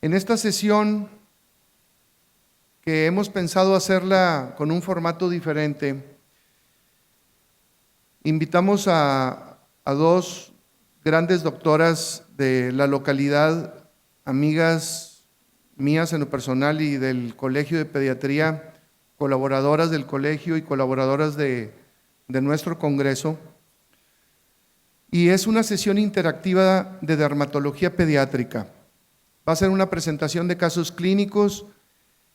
En esta sesión, que hemos pensado hacerla con un formato diferente, invitamos a dos grandes doctoras de la localidad, amigas mías en lo personal y del Colegio de Pediatría, colaboradoras del colegio y colaboradoras de nuestro congreso. Y es una sesión interactiva de dermatología pediátrica. Va a ser una presentación de casos clínicos.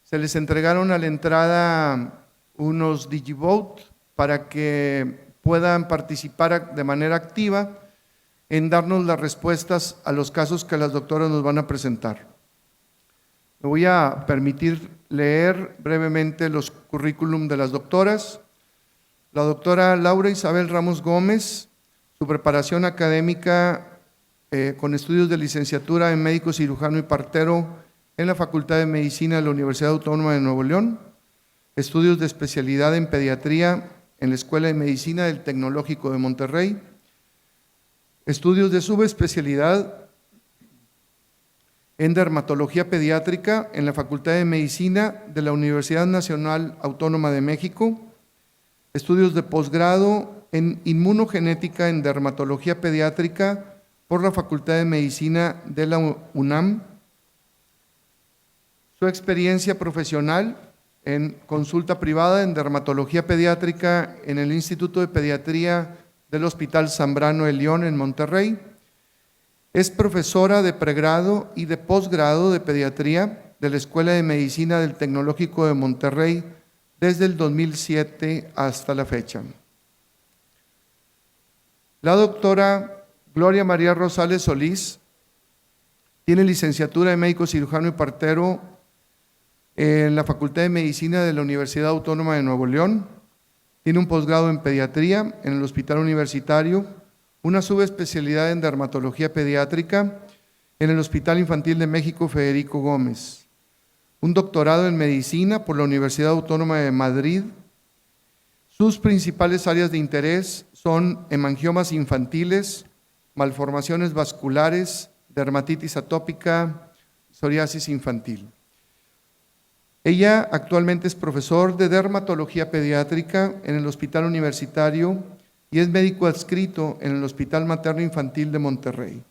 Se les entregaron a la entrada unos DigiVote para que puedan participar de manera activa en darnos las respuestas a los casos que las doctoras nos van a presentar. Me voy a permitir leer brevemente los currículum de las doctoras. La doctora Laura Isabel Ramos Gómez, su preparación académica con estudios de licenciatura en médico cirujano y partero en la Facultad de Medicina de la Universidad Autónoma de Nuevo León, estudios de especialidad en pediatría en la Escuela de Medicina del Tecnológico de Monterrey, estudios de subespecialidad en dermatología pediátrica en la Facultad de Medicina de la Universidad Nacional Autónoma de México, estudios de posgrado en inmunogenética en dermatología pediátrica por la Facultad de Medicina de la UNAM, su experiencia profesional en consulta privada en dermatología pediátrica en el Instituto de Pediatría del Hospital Zambrano de León en Monterrey. Es profesora de pregrado y de posgrado de pediatría de la Escuela de Medicina del Tecnológico de Monterrey desde el 2007 hasta la fecha. La doctora Gloria María Rosales Solís tiene licenciatura en médico cirujano y partero en la Facultad de Medicina de la Universidad Autónoma de Nuevo León. Tiene un posgrado en pediatría en el Hospital Universitario, una subespecialidad en dermatología pediátrica en el Hospital Infantil de México Federico Gómez, un doctorado en medicina por la Universidad Autónoma de Madrid. Sus principales áreas de interés son hemangiomas infantiles, malformaciones vasculares, dermatitis atópica, psoriasis infantil. Ella actualmente es profesor de dermatología pediátrica en el Hospital Universitario y es médico adscrito en el Hospital Materno Infantil de Monterrey.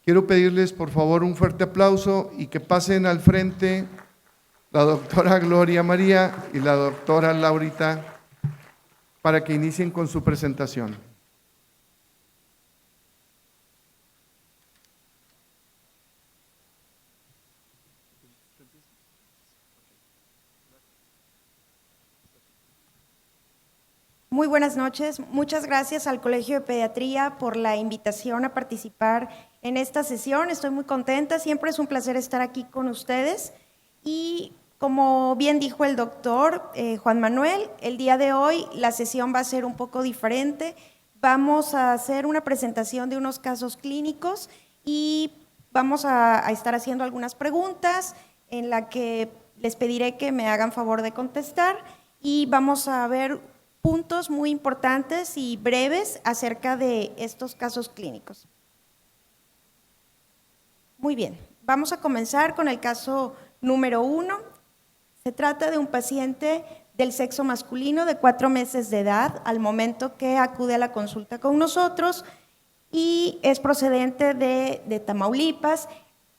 Quiero pedirles por favor un fuerte aplauso y que pasen al frente la doctora Gloria María y la doctora Laurita para que inicien con su presentación. Muy buenas noches. Muchas gracias al Colegio de Pediatría por la invitación a participar en esta sesión. Estoy muy contenta. Siempre es un placer estar aquí con ustedes. Y como bien dijo el doctor Juan Manuel, el día de hoy la sesión va a ser un poco diferente. Vamos a hacer una presentación de unos casos clínicos y vamos a estar haciendo algunas preguntas en la que les pediré que me hagan favor de contestar y vamos a ver puntos muy importantes y breves acerca de estos casos clínicos. Muy bien, vamos a comenzar con el caso número 1. Se trata de un paciente del sexo masculino de 4 meses de edad al momento que acude a la consulta con nosotros y es procedente de Tamaulipas,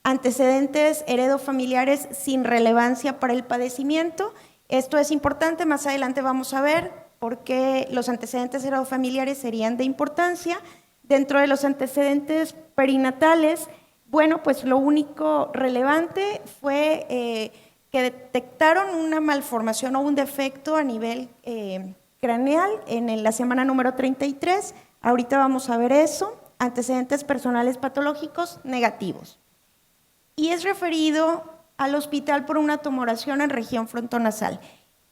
antecedentes heredofamiliares sin relevancia para el padecimiento. Esto es importante, más adelante vamos a ver porque los antecedentes heredofamiliares serían de importancia. Dentro de los antecedentes perinatales, bueno, pues lo único relevante fue que detectaron una malformación o un defecto a nivel craneal en la semana número 33. Ahorita vamos a ver eso. Antecedentes personales patológicos negativos. Y es referido al hospital por una tumoración en región frontonasal.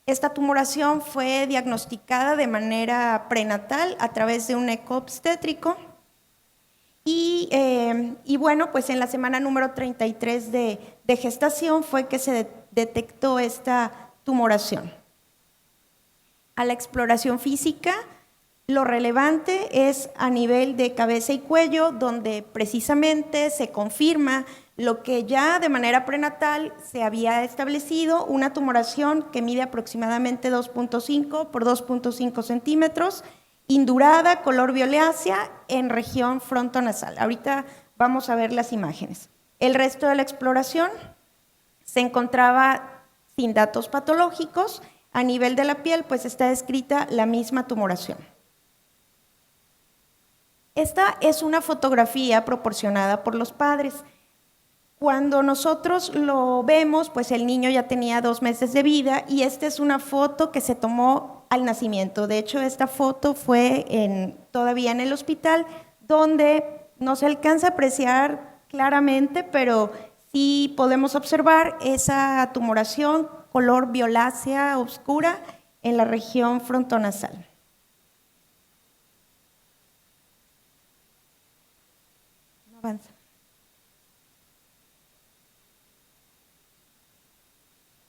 Esta tumoración fue diagnosticada de manera prenatal a través de un eco obstétrico Y bueno, pues en la semana número 33 de gestación fue que se detectó esta tumoración. A la exploración física, lo relevante es a nivel de cabeza y cuello, donde precisamente se confirma lo que ya de manera prenatal se había establecido, una tumoración que mide aproximadamente 2.5 por 2.5 centímetros, indurada, color violácea, en región frontonasal. Ahorita vamos a ver las imágenes. El resto de la exploración se encontraba sin datos patológicos. A nivel de la piel, pues está descrita la misma tumoración. Esta es una fotografía proporcionada por los padres. Cuando nosotros lo vemos, pues el niño ya tenía 2 meses de vida y esta es una foto que se tomó al nacimiento. De hecho, esta foto fue todavía en el hospital, donde no se alcanza a apreciar claramente, pero sí podemos observar esa tumoración color violácea oscura en la región frontonasal. No avanza.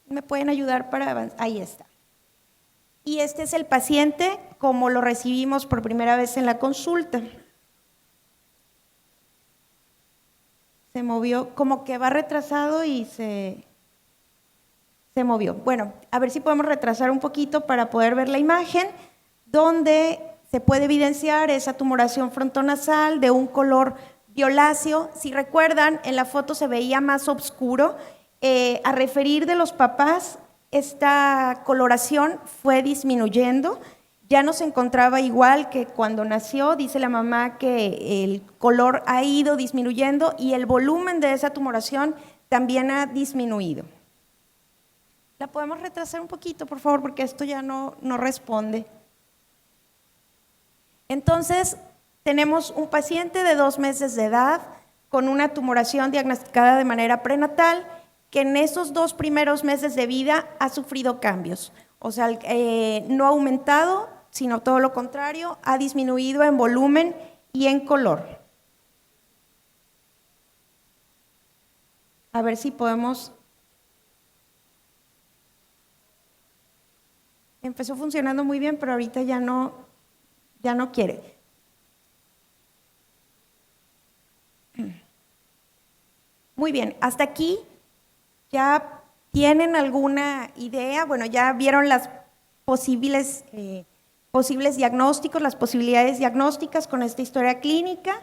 ¿Me pueden ayudar para avanzar? Ahí está. Y este es el paciente como lo recibimos por primera vez en la consulta. Se movió, como que va retrasado y se movió. Bueno, a ver si podemos retrasar un poquito para poder ver la imagen, donde se puede evidenciar esa tumoración frontonasal de un color violáceo. Si recuerdan, en la foto se veía más oscuro. A referir de los papás, esta coloración fue disminuyendo. Ya no se encontraba igual que cuando nació. Dice la mamá que el color ha ido disminuyendo y el volumen de esa tumoración también ha disminuido. ¿La podemos retrasar un poquito, por favor? Porque esto ya no responde. Entonces, tenemos un paciente de 2 meses de edad con una tumoración diagnosticada de manera prenatal que en esos 2 primeros meses de vida ha sufrido cambios. O sea, no ha aumentado, sino todo lo contrario, ha disminuido en volumen y en color. A ver si podemos... Empezó funcionando muy bien, pero ahorita ya no quiere. Muy bien, hasta aquí ya tienen alguna idea. Bueno, ya vieron las posibles diagnósticos, las posibilidades diagnósticas con esta historia clínica.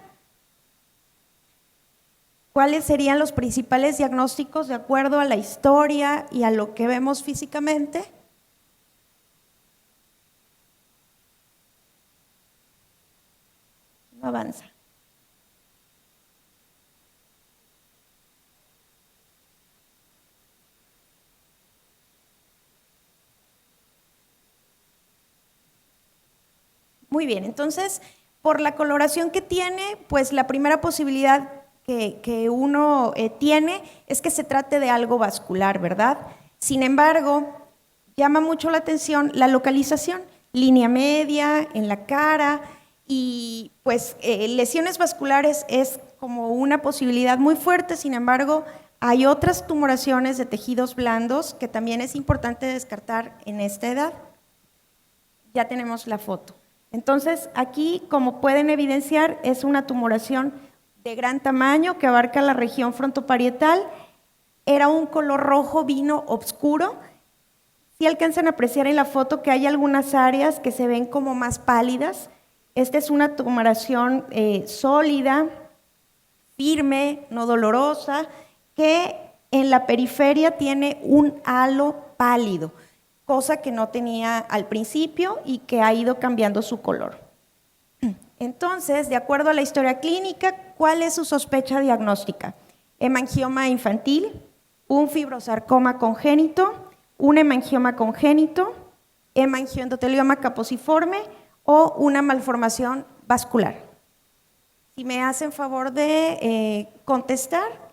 ¿Cuáles serían los principales diagnósticos de acuerdo a la historia y a lo que vemos físicamente? No avanza. Muy bien, entonces, por la coloración que tiene, pues la primera posibilidad que uno tiene es que se trate de algo vascular, ¿verdad? Sin embargo, llama mucho la atención la localización, línea media en la cara, y pues lesiones vasculares es como una posibilidad muy fuerte. Sin embargo, hay otras tumoraciones de tejidos blandos que también es importante descartar en esta edad. Ya tenemos la foto. Entonces, aquí, como pueden evidenciar, es una tumoración de gran tamaño que abarca la región frontoparietal. Era un color rojo vino oscuro. Sí alcanzan a apreciar en la foto que hay algunas áreas que se ven como más pálidas. Esta es una tumoración sólida, firme, no dolorosa, que en la periferia tiene un halo pálido, cosa que no tenía al principio y que ha ido cambiando su color. Entonces, de acuerdo a la historia clínica, ¿cuál es su sospecha diagnóstica? Hemangioma infantil, un fibrosarcoma congénito, un hemangioma congénito, hemangioendotelioma caposiforme o una malformación vascular. Si me hacen favor de contestar.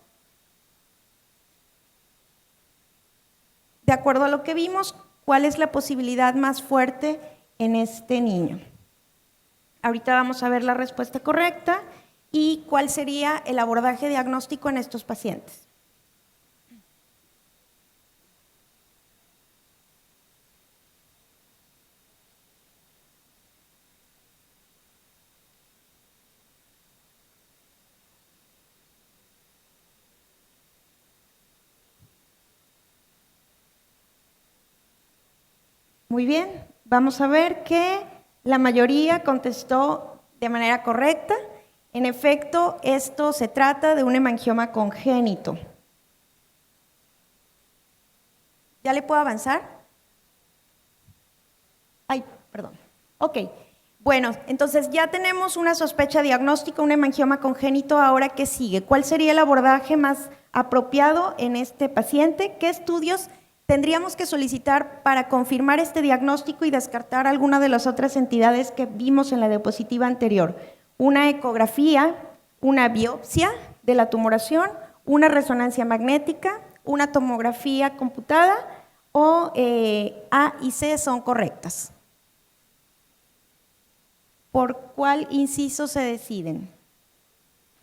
De acuerdo a lo que vimos, ¿cuál es la posibilidad más fuerte en este niño? Ahorita vamos a ver la respuesta correcta y cuál sería el abordaje diagnóstico en estos pacientes. Muy bien, vamos a ver que la mayoría contestó de manera correcta. En efecto, esto se trata de un hemangioma congénito. ¿Ya le puedo avanzar? Ay, perdón. Ok. Bueno, entonces ya tenemos una sospecha diagnóstica, un hemangioma congénito. Ahora, ¿qué sigue? ¿Cuál sería el abordaje más apropiado en este paciente? ¿Qué estudios tendríamos que solicitar para confirmar este diagnóstico y descartar alguna de las otras entidades que vimos en la diapositiva anterior? Una ecografía, una biopsia de la tumoración, una resonancia magnética, una tomografía computada o A y C son correctas. ¿Por cuál inciso se deciden?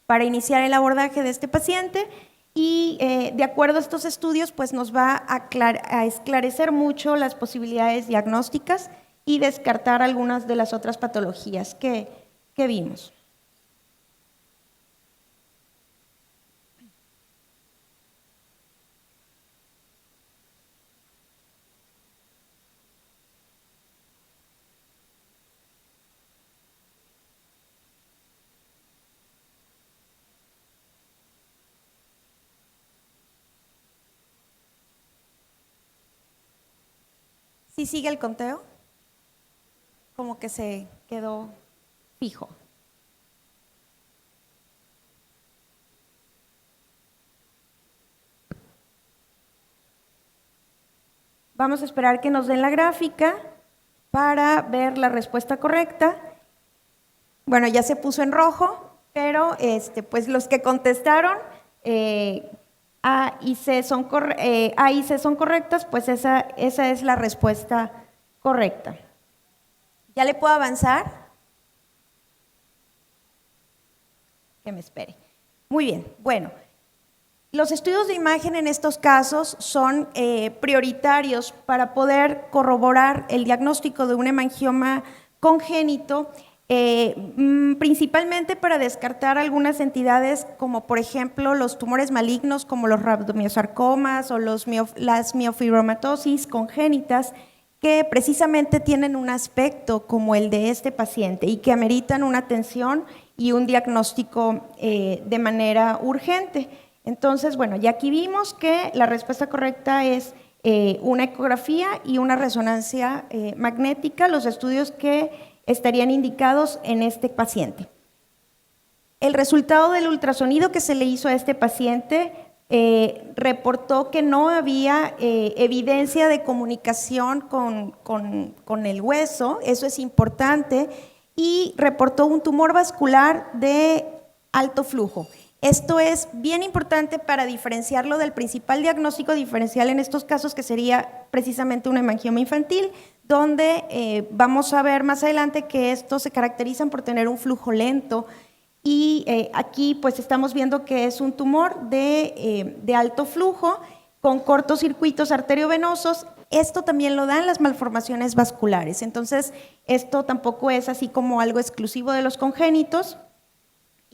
Para iniciar el abordaje de este paciente y de acuerdo a estos estudios pues nos va a esclarecer mucho las posibilidades diagnósticas y descartar algunas de las otras patologías que vimos. ¿Sí sigue el conteo? Como que se quedó fijo. Vamos a esperar que nos den la gráfica para ver la respuesta correcta. Bueno, ya se puso en rojo, pero pues los que contestaron A y C son correctas, pues esa es la respuesta correcta. ¿Ya le puedo avanzar? Que me espere. Muy bien, bueno. Los estudios de imagen en estos casos son prioritarios para poder corroborar el diagnóstico de un hemangioma congénito, principalmente para descartar algunas entidades como por ejemplo los tumores malignos como los rabdomiosarcomas o las miofibromatosis congénitas que precisamente tienen un aspecto como el de este paciente y que ameritan una atención y un diagnóstico de manera urgente. Entonces, bueno, ya aquí vimos que la respuesta correcta es una ecografía y una resonancia magnética, los estudios que estarían indicados en este paciente. El resultado del ultrasonido que se le hizo a este paciente reportó que no había evidencia de comunicación con el hueso, eso es importante, y reportó un tumor vascular de alto flujo. Esto es bien importante para diferenciarlo del principal diagnóstico diferencial en estos casos, que sería precisamente un hemangioma infantil, donde vamos a ver más adelante que estos se caracterizan por tener un flujo lento y aquí pues estamos viendo que es un tumor de alto flujo con cortocircuitos arteriovenosos. Esto también lo dan las malformaciones vasculares, entonces esto tampoco es así como algo exclusivo de los congénitos.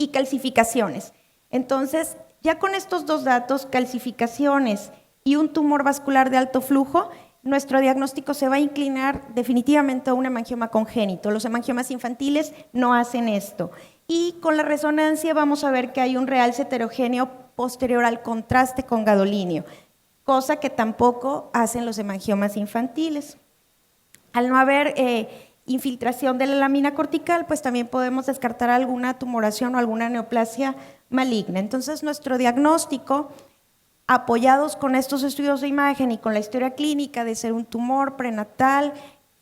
Y calcificaciones. Entonces, ya con estos dos datos, calcificaciones y un tumor vascular de alto flujo, nuestro diagnóstico se va a inclinar definitivamente a un hemangioma congénito. Los hemangiomas infantiles no hacen esto. Y con la resonancia vamos a ver que hay un realce heterogéneo posterior al contraste con gadolínio, cosa que tampoco hacen los hemangiomas infantiles. Al no haber infiltración de la lámina cortical, pues también podemos descartar alguna tumoración o alguna neoplasia maligna. Entonces, nuestro diagnóstico, apoyados con estos estudios de imagen y con la historia clínica de ser un tumor prenatal,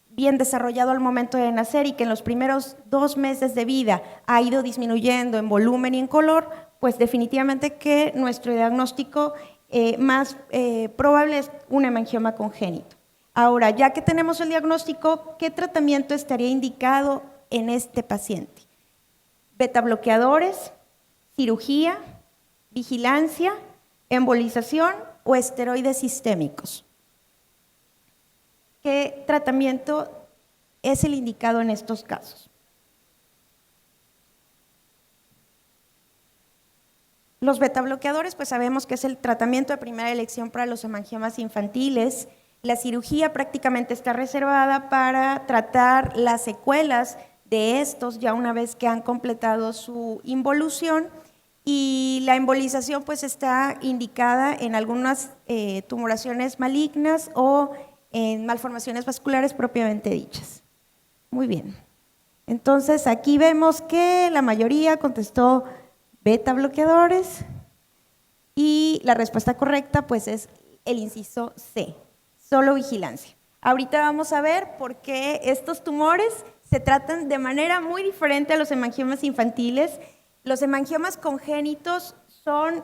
bien desarrollado al momento de nacer y que en los primeros 2 meses de vida ha ido disminuyendo en volumen y en color, pues definitivamente que nuestro diagnóstico más probable es un hemangioma congénito. Ahora, ya que tenemos el diagnóstico, ¿qué tratamiento estaría indicado en este paciente? Beta bloqueadores, cirugía, vigilancia, embolización o esteroides sistémicos. ¿Qué tratamiento es el indicado en estos casos? Los betabloqueadores, pues sabemos que es el tratamiento de primera elección para los hemangiomas infantiles. La cirugía prácticamente está reservada para tratar las secuelas de estos ya una vez que han completado su involución, y la embolización pues está indicada en algunas tumoraciones malignas o en malformaciones vasculares propiamente dichas. Muy bien. Entonces aquí vemos que la mayoría contestó beta bloqueadores y la respuesta correcta pues es el inciso C, solo vigilancia. Ahorita vamos a ver por qué estos tumores se tratan de manera muy diferente a los hemangiomas infantiles. Los hemangiomas congénitos son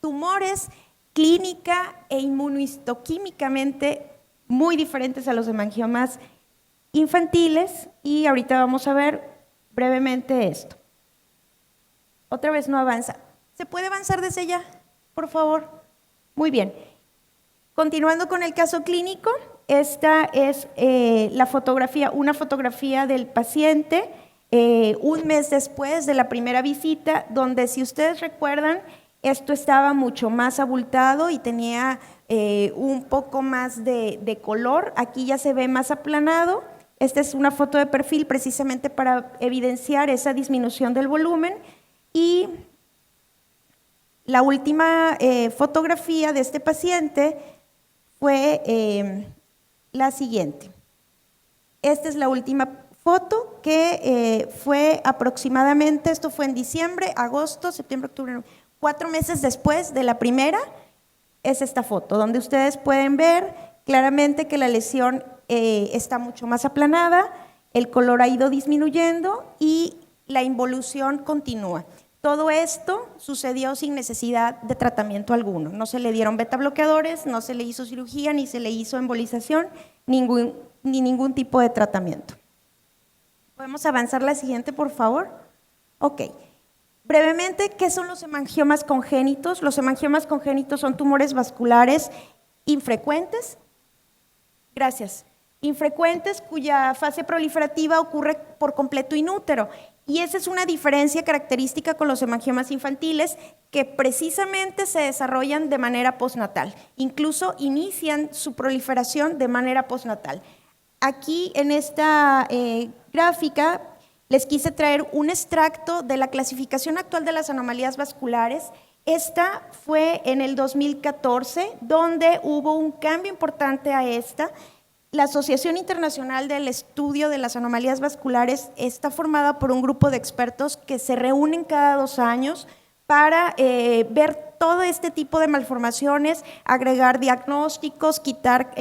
tumores clínica e inmunohistoquímicamente muy diferentes a los hemangiomas infantiles, y ahorita vamos a ver brevemente esto. Otra vez no avanza. ¿Se puede avanzar desde ya, por favor? Muy bien. Continuando con el caso clínico, esta es la fotografía, una fotografía del paciente un mes después de la primera visita, donde, si ustedes recuerdan, esto estaba mucho más abultado y tenía un poco más de color. Aquí ya se ve más aplanado. Esta es una foto de perfil precisamente para evidenciar esa disminución del volumen. Y la última fotografía de este paciente fue la siguiente. Esta es la última foto que fue aproximadamente, esto fue en diciembre, agosto, septiembre, octubre, 4 meses después de la primera. Es esta foto, donde ustedes pueden ver claramente que la lesión está mucho más aplanada, el color ha ido disminuyendo y la involución continúa. Todo esto sucedió sin necesidad de tratamiento alguno. No se le dieron beta bloqueadores, no se le hizo cirugía, ni se le hizo embolización, ni ningún tipo de tratamiento. ¿Podemos avanzar la siguiente, por favor? Ok. Brevemente, ¿qué son los hemangiomas congénitos? Los hemangiomas congénitos son tumores vasculares infrecuentes. Gracias. Infrecuentes, cuya fase proliferativa ocurre por completo inútero. Y esa es una diferencia característica con los hemangiomas infantiles, que precisamente se desarrollan de manera postnatal. Incluso inician su proliferación de manera postnatal. Aquí en esta gráfica les quise traer un extracto de la clasificación actual de las anomalías vasculares. Esta fue en el 2014, donde hubo un cambio importante a esta. La Asociación Internacional del Estudio de las Anomalías Vasculares está formada por un grupo de expertos que se reúnen cada 2 años para ver todo este tipo de malformaciones, agregar diagnósticos, quitar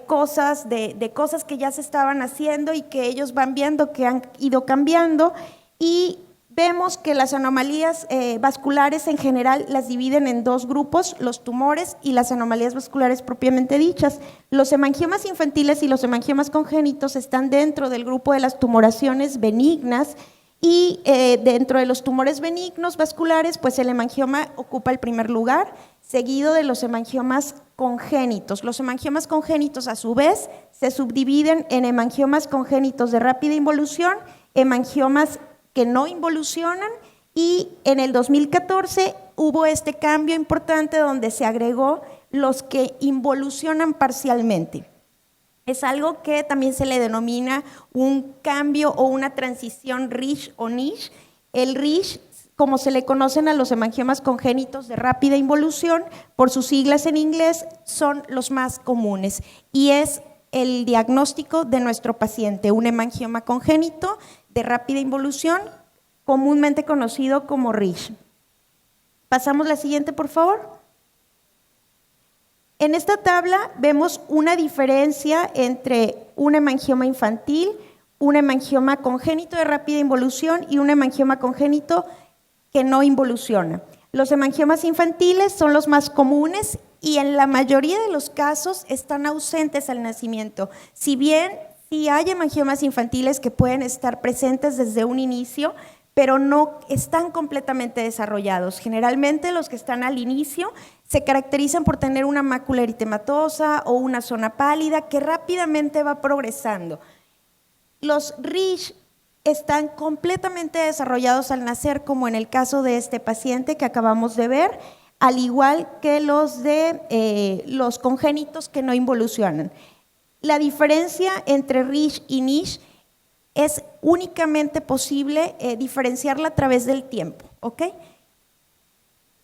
cosas de cosas que ya se estaban haciendo y que ellos van viendo que han ido cambiando, y vemos que las anomalías vasculares en general las dividen en 2 grupos, los tumores y las anomalías vasculares propiamente dichas. Los hemangiomas infantiles y los hemangiomas congénitos están dentro del grupo de las tumoraciones benignas, y dentro de los tumores benignos vasculares, pues el hemangioma ocupa el primer lugar, seguido de los hemangiomas congénitos. Los hemangiomas congénitos, a su vez, se subdividen en hemangiomas congénitos de rápida involución, hemangiomas que no involucionan, y en el 2014 hubo este cambio importante donde se agregó los que involucionan parcialmente. Es algo que también se le denomina un cambio o una transición rich o niche. El rich, como se le conocen a los hemangiomas congénitos de rápida involución, por sus siglas en inglés, son los más comunes, y es el diagnóstico de nuestro paciente, un hemangioma congénito de rápida involución, comúnmente conocido como rich. Pasamos la siguiente, por favor. En esta tabla vemos una diferencia entre un hemangioma infantil, un hemangioma congénito de rápida involución y un hemangioma congénito que no involuciona. Los hemangiomas infantiles son los más comunes y en la mayoría de los casos están ausentes al nacimiento. Si bien sí hay hemangiomas infantiles que pueden estar presentes desde un inicio, pero no están completamente desarrollados. Generalmente los que están al inicio se caracterizan por tener una mácula eritematosa o una zona pálida que rápidamente va progresando. Los Risch están completamente desarrollados al nacer, como en el caso de este paciente que acabamos de ver, al igual que los de los congénitos que no involucionan. La diferencia entre Risch y Nisch es únicamente posible diferenciarla a través del tiempo, ¿ok?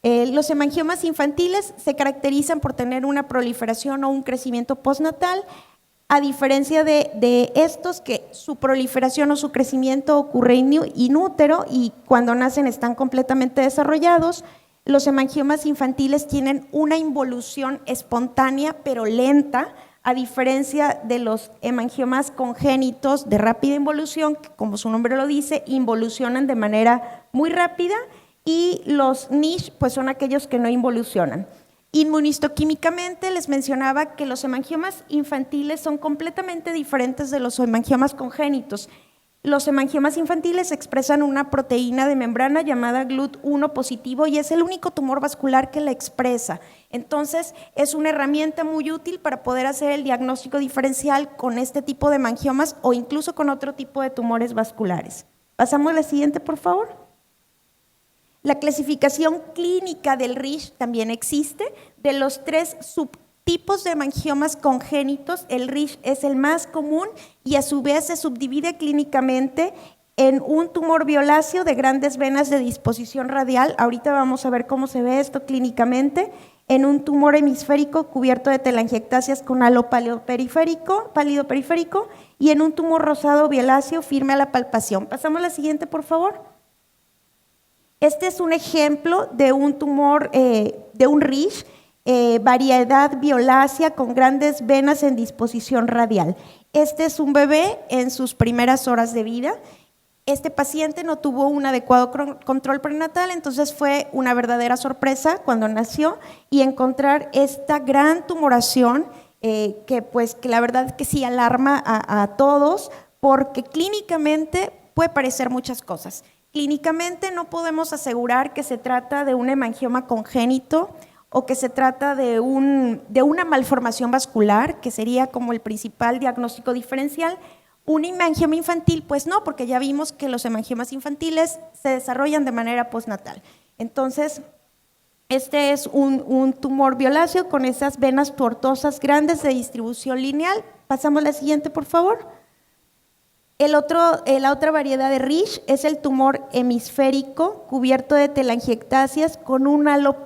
Los hemangiomas infantiles se caracterizan por tener una proliferación o un crecimiento postnatal, a diferencia de estos que su proliferación o su crecimiento ocurre in útero y cuando nacen están completamente desarrollados. Los hemangiomas infantiles tienen una involución espontánea pero lenta, a diferencia de los hemangiomas congénitos de rápida involución, que como su nombre lo dice, involucionan de manera muy rápida, y los Nisch pues son aquellos que no involucionan. Inmunistoquímicamente les mencionaba que los hemangiomas infantiles son completamente diferentes de los hemangiomas congénitos. Los hemangiomas infantiles expresan una proteína de membrana llamada GLUT1 positivo y es el único tumor vascular que la expresa. Entonces, es una herramienta muy útil para poder hacer el diagnóstico diferencial con este tipo de hemangiomas o incluso con otro tipo de tumores vasculares. Pasamos a la siguiente, por favor. La clasificación clínica del Risch también existe. De los 3 subtipos de hemangiomas congénitos, el Risch es el más común y a su vez se subdivide clínicamente en un tumor violáceo de grandes venas de disposición radial. Ahorita vamos a ver cómo se ve esto clínicamente. En un tumor hemisférico cubierto de telangiectasias con halo pálido periférico y en un tumor rosado violáceo firme a la palpación. Pasamos a la siguiente, por favor. Este es un ejemplo de un tumor, de un Risch, variedad violácea con grandes venas en disposición radial. Este es un bebé en sus primeras horas de vida. Este paciente no tuvo un adecuado control prenatal, entonces fue una verdadera sorpresa cuando nació y encontrar esta gran tumoración que la verdad que sí alarma a todos, porque clínicamente puede parecer muchas cosas. Clínicamente no podemos asegurar que se trata de un hemangioma congénito o que se trata de una malformación vascular, que sería como el principal diagnóstico diferencial. Un hemangioma infantil, pues no, porque ya vimos que los hemangiomas infantiles se desarrollan de manera postnatal. Entonces, este es un tumor violáceo con esas venas tortuosas grandes de distribución lineal. Pasamos a la siguiente, por favor. La otra variedad de Risch es el tumor hemisférico cubierto de telangiectasias con un halo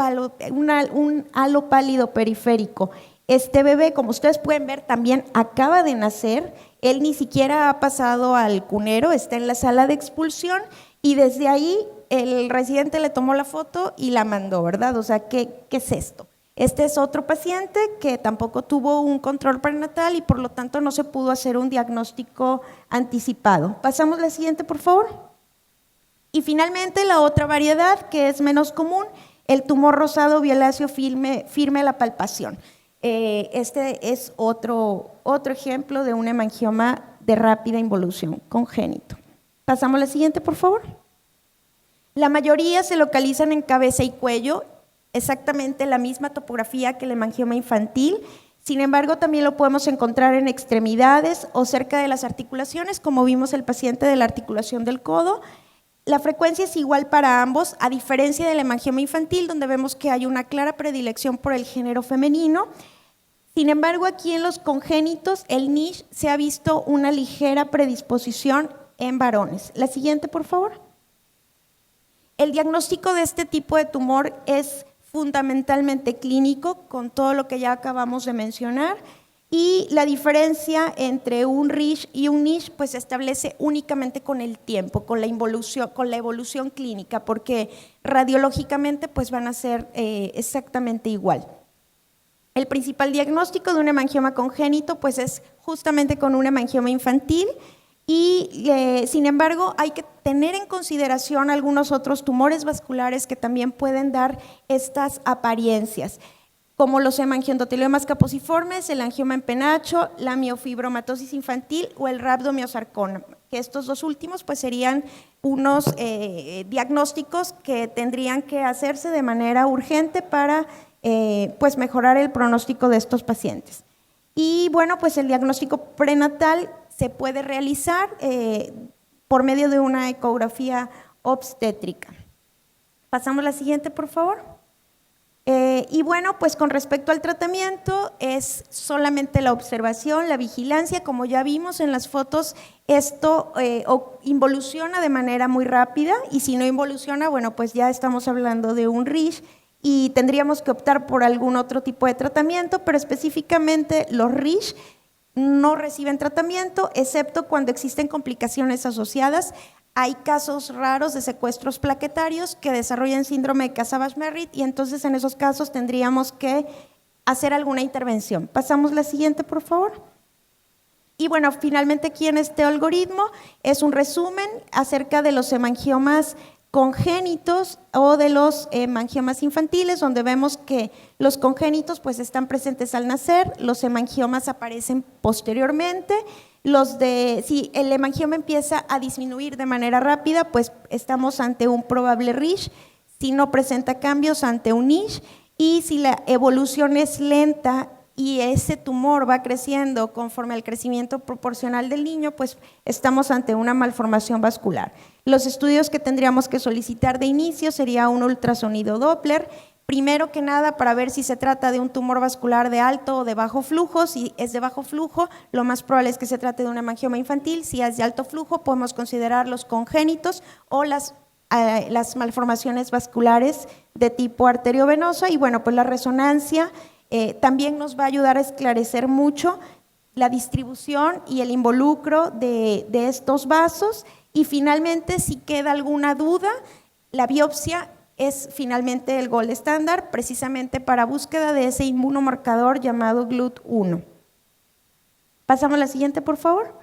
pálido periférico. Este bebé, como ustedes pueden ver, también acaba de nacer. Él ni siquiera ha pasado al cunero, está en la sala de expulsión y desde ahí el residente le tomó la foto y la mandó, ¿verdad? O sea, ¿qué es esto? Este es otro paciente que tampoco tuvo un control prenatal y por lo tanto no se pudo hacer un diagnóstico anticipado. Pasamos a la siguiente, por favor. Y finalmente la otra variedad que es menos común, el tumor rosado violáceo firme a la palpación. Este es otro ejemplo de un hemangioma de rápida involución congénito. Pasamos a la siguiente, por favor. La mayoría se localizan en cabeza y cuello, exactamente la misma topografía que el hemangioma infantil. Sin embargo, también lo podemos encontrar en extremidades o cerca de las articulaciones, como vimos el paciente de la articulación del codo. La frecuencia es igual para ambos, a diferencia del hemangioma infantil, donde vemos que hay una clara predilección por el género femenino. Sin embargo, aquí en los congénitos, el Nisch se ha visto una ligera predisposición en varones. La siguiente, por favor. El diagnóstico de este tipo de tumor es fundamentalmente clínico, con todo lo que ya acabamos de mencionar, y la diferencia entre un Risch y un Nisch pues se establece únicamente con el tiempo, con la evolución clínica, porque radiológicamente pues van a ser exactamente igual. El principal diagnóstico de un hemangioma congénito pues es justamente con un hemangioma infantil, y sin embargo hay que tener en consideración algunos otros tumores vasculares que también pueden dar estas apariencias, como los hemangiodotelioma caposiformes, el angioma en penacho, la miofibromatosis infantil o el rhabdomiosarcoma. que estos dos últimos pues serían unos diagnósticos que tendrían que hacerse de manera urgente para pues mejorar el pronóstico de estos pacientes. Y bueno, pues el diagnóstico prenatal se puede realizar por medio de una ecografía obstétrica. Pasamos a la siguiente, por favor. Y bueno, pues con respecto al tratamiento es solamente la observación, la vigilancia, como ya vimos en las fotos, esto involuciona de manera muy rápida y si no involuciona, bueno, pues ya estamos hablando de un RISH y tendríamos que optar por algún otro tipo de tratamiento, pero específicamente los RISH no reciben tratamiento, excepto cuando existen complicaciones asociadas. Hay casos raros de secuestros plaquetarios que desarrollan síndrome de Cassavage-Merritt y entonces en esos casos tendríamos que hacer alguna intervención. Pasamos la siguiente, por favor. Y bueno, finalmente aquí en este algoritmo es un resumen acerca de los hemangiomas congénitos o de los hemangiomas infantiles, donde vemos que los congénitos pues están presentes al nacer, los hemangiomas aparecen posteriormente. Si el hemangioma empieza a disminuir de manera rápida, pues estamos ante un probable RISH, si no presenta cambios ante un NISH, y si la evolución es lenta y ese tumor va creciendo conforme al crecimiento proporcional del niño, pues estamos ante una malformación vascular. Los estudios que tendríamos que solicitar de inicio sería un ultrasonido Doppler, primero que nada para ver si se trata de un tumor vascular de alto o de bajo flujo. Si es de bajo flujo, lo más probable es que se trate de un hemangioma infantil. Si es de alto flujo, podemos considerar los congénitos o las malformaciones vasculares de tipo arteriovenoso. Y bueno, pues la resonancia también nos va a ayudar a esclarecer mucho la distribución y el involucro de estos vasos. Y finalmente, si queda alguna duda, la biopsia es finalmente el gold estándar, precisamente para búsqueda de ese inmunomarcador llamado GLUT1. Pasamos a la siguiente, por favor.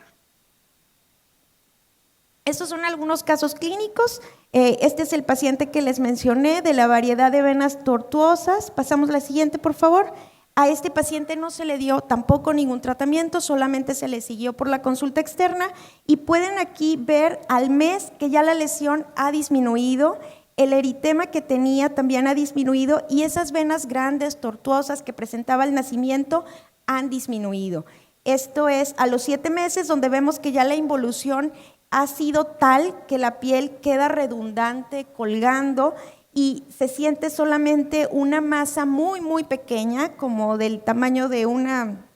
Estos son algunos casos clínicos. Este es el paciente que les mencioné de la variedad de venas tortuosas. Pasamos a la siguiente, por favor. A este paciente no se le dio tampoco ningún tratamiento, solamente se le siguió por la consulta externa y pueden aquí ver al mes que ya la lesión ha disminuido. El eritema que tenía también ha disminuido y esas venas grandes, tortuosas que presentaba al nacimiento han disminuido. Esto es a los 7 meses, donde vemos que ya la involución ha sido tal que la piel queda redundante, colgando y se siente solamente una masa muy, muy pequeña, como del tamaño de una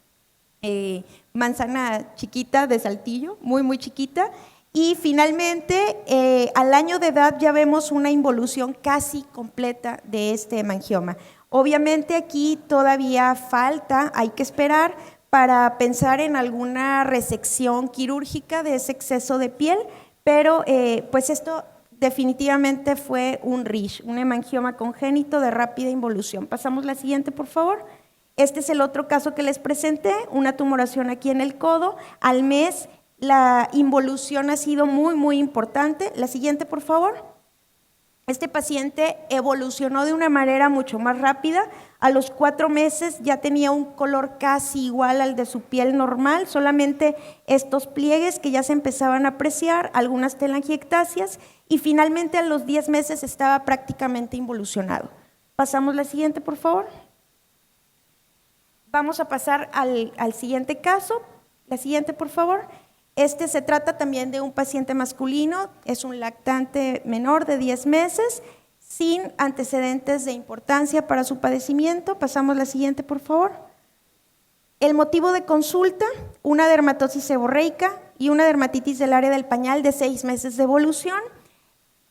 manzana chiquita de Saltillo, muy, muy chiquita. Y finalmente, al año de edad ya vemos una involución casi completa de este hemangioma. Obviamente aquí todavía falta, hay que esperar para pensar en alguna resección quirúrgica de ese exceso de piel, pero pues esto definitivamente fue un RISH, un hemangioma congénito de rápida involución. Pasamos la siguiente, por favor. Este es el otro caso que les presenté, una tumoración aquí en el codo. Al mes la involución ha sido muy, muy importante. La siguiente, por favor. Este paciente evolucionó de una manera mucho más rápida. A los 4 meses ya tenía un color casi igual al de su piel normal, solamente estos pliegues que ya se empezaban a apreciar, algunas telangiectasias, y finalmente a los 10 meses estaba prácticamente involucionado. Pasamos la siguiente, por favor. Vamos a pasar al siguiente caso. La siguiente, por favor. Este se trata también de un paciente masculino, es un lactante menor de 10 meses, sin antecedentes de importancia para su padecimiento. Pasamos la siguiente, por favor. El motivo de consulta, una dermatosis seborreica y una dermatitis del área del pañal de 6 meses de evolución.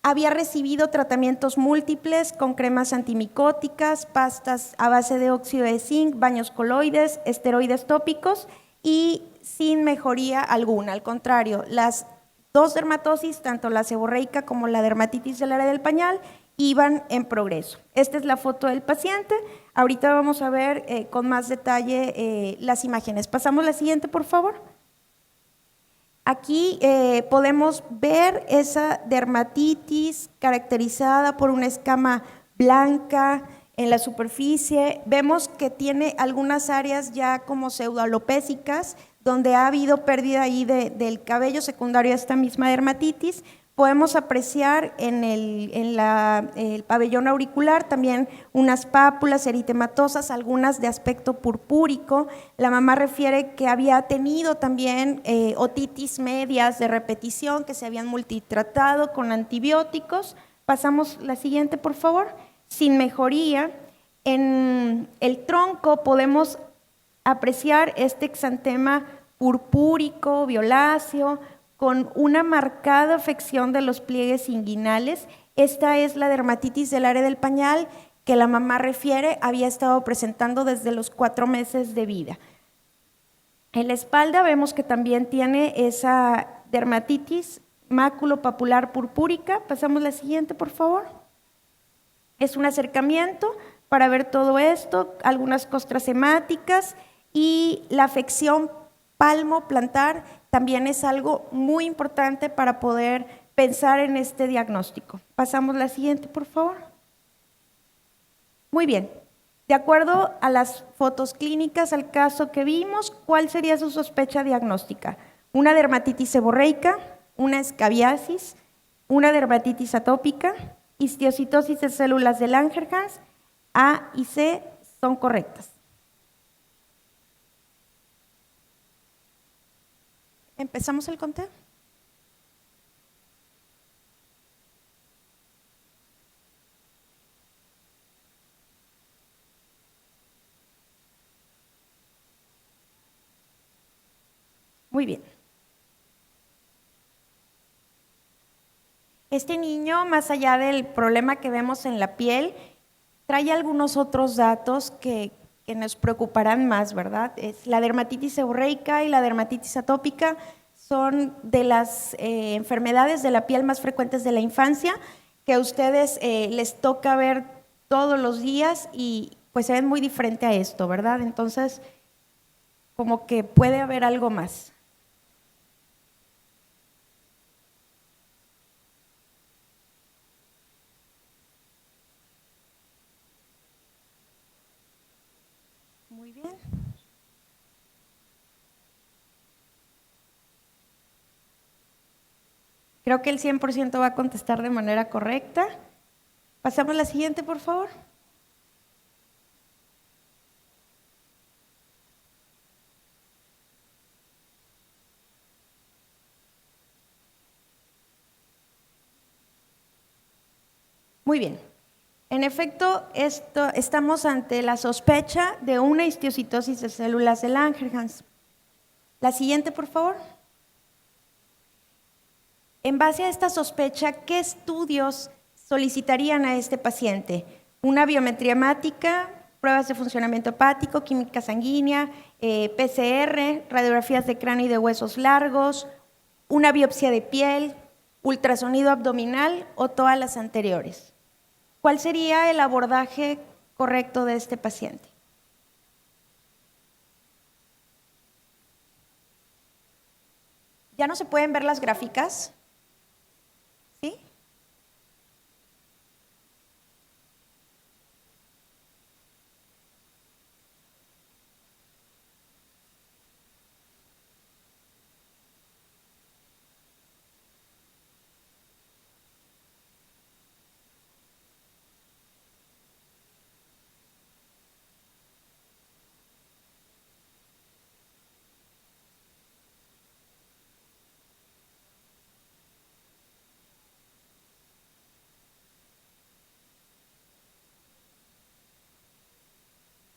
Había recibido tratamientos múltiples con cremas antimicóticas, pastas a base de óxido de zinc, baños coloides, esteroides tópicos y sin mejoría alguna. Al contrario, las 2 dermatosis, tanto la seborreica como la dermatitis del área del pañal, iban en progreso. Esta es la foto del paciente. Ahorita vamos a ver con más detalle las imágenes. Pasamos la siguiente, por favor. Aquí podemos ver esa dermatitis caracterizada por una escama blanca, en la superficie. Vemos que tiene algunas áreas ya como pseudoalopécicas, donde ha habido pérdida ahí del cabello secundario a esta misma dermatitis. Podemos apreciar en el pabellón auricular también unas pápulas eritematosas, algunas de aspecto purpúrico. La mamá refiere que había tenido también otitis medias de repetición que se habían multitratado con antibióticos. Pasamos la siguiente, por favor. Sin mejoría. En el tronco podemos apreciar este exantema purpúrico, violáceo, con una marcada afección de los pliegues inguinales. Esta es la dermatitis del área del pañal que la mamá refiere había estado presentando desde los 4 meses de vida. En la espalda vemos que también tiene esa dermatitis máculo-papular purpúrica. Pasamos la siguiente, por favor. Es un acercamiento para ver todo esto, algunas costras hemáticas y la afección palmo-plantar también es algo muy importante para poder pensar en este diagnóstico. Pasamos la siguiente, por favor. Muy bien. De acuerdo a las fotos clínicas, al caso que vimos, ¿cuál sería su sospecha diagnóstica? Una dermatitis seborreica, una escabiasis, una dermatitis atópica, histiocitosis de células de Langerhans. A y C son correctas. ¿Empezamos el conteo? Muy bien. Este niño, más allá del problema que vemos en la piel, trae algunos otros datos que nos preocuparán más, ¿verdad? La dermatitis seborreica y la dermatitis atópica son de las enfermedades de la piel más frecuentes de la infancia, que a ustedes les toca ver todos los días y pues se ven muy diferente a esto, ¿verdad? Entonces, como que puede haber algo más. Muy bien. Creo que el 100% va a contestar de manera correcta. Pasamos a la siguiente, por favor. Muy bien. En efecto, estamos ante la sospecha de una histiocitosis de células de Langerhans. La siguiente, por favor. En base a esta sospecha, ¿qué estudios solicitarían a este paciente? Una biometría hemática, pruebas de funcionamiento hepático, química sanguínea, PCR, radiografías de cráneo y de huesos largos, una biopsia de piel, ultrasonido abdominal o todas las anteriores. ¿Cuál sería el abordaje correcto de este paciente? ¿Ya no se pueden ver las gráficas? ¿Sí?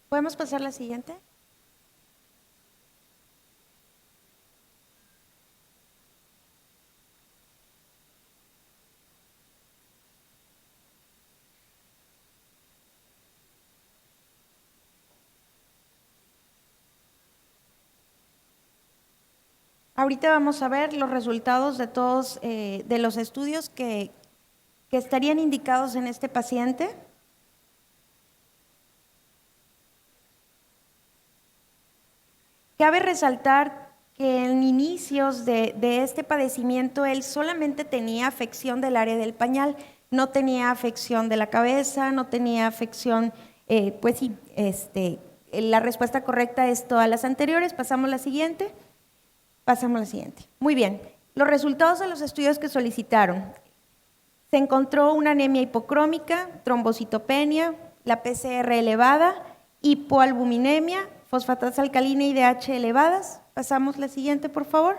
¿Podemos pasar a la siguiente? Ahorita vamos a ver los resultados de todos de los estudios que estarían indicados en este paciente. Cabe resaltar que en inicios de este padecimiento él solamente tenía afección del área del pañal, no tenía afección de la cabeza, no tenía afección pues sí, la respuesta correcta es todas las anteriores. Pasamos a la siguiente. Muy bien. Los resultados de los estudios que solicitaron. Se encontró una anemia hipocrómica, trombocitopenia, la PCR elevada, hipoalbuminemia, fosfatasa alcalina y DH elevadas. Pasamos a la siguiente, por favor.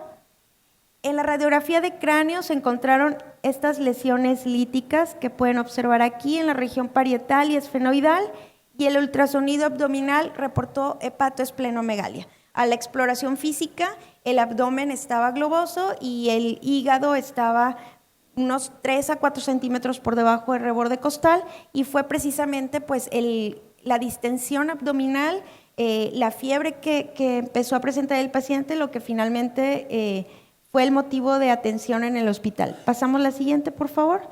En la radiografía de cráneo se encontraron estas lesiones líticas que pueden observar aquí en la región parietal y esfenoidal, y el ultrasonido abdominal reportó hepatoesplenomegalia. A la exploración física, el abdomen estaba globoso y el hígado estaba unos 3 a 4 centímetros por debajo del reborde costal, y fue precisamente pues la distensión abdominal, la fiebre que empezó a presentar el paciente, lo que finalmente fue el motivo de atención en el hospital. Pasamos a la siguiente, por favor.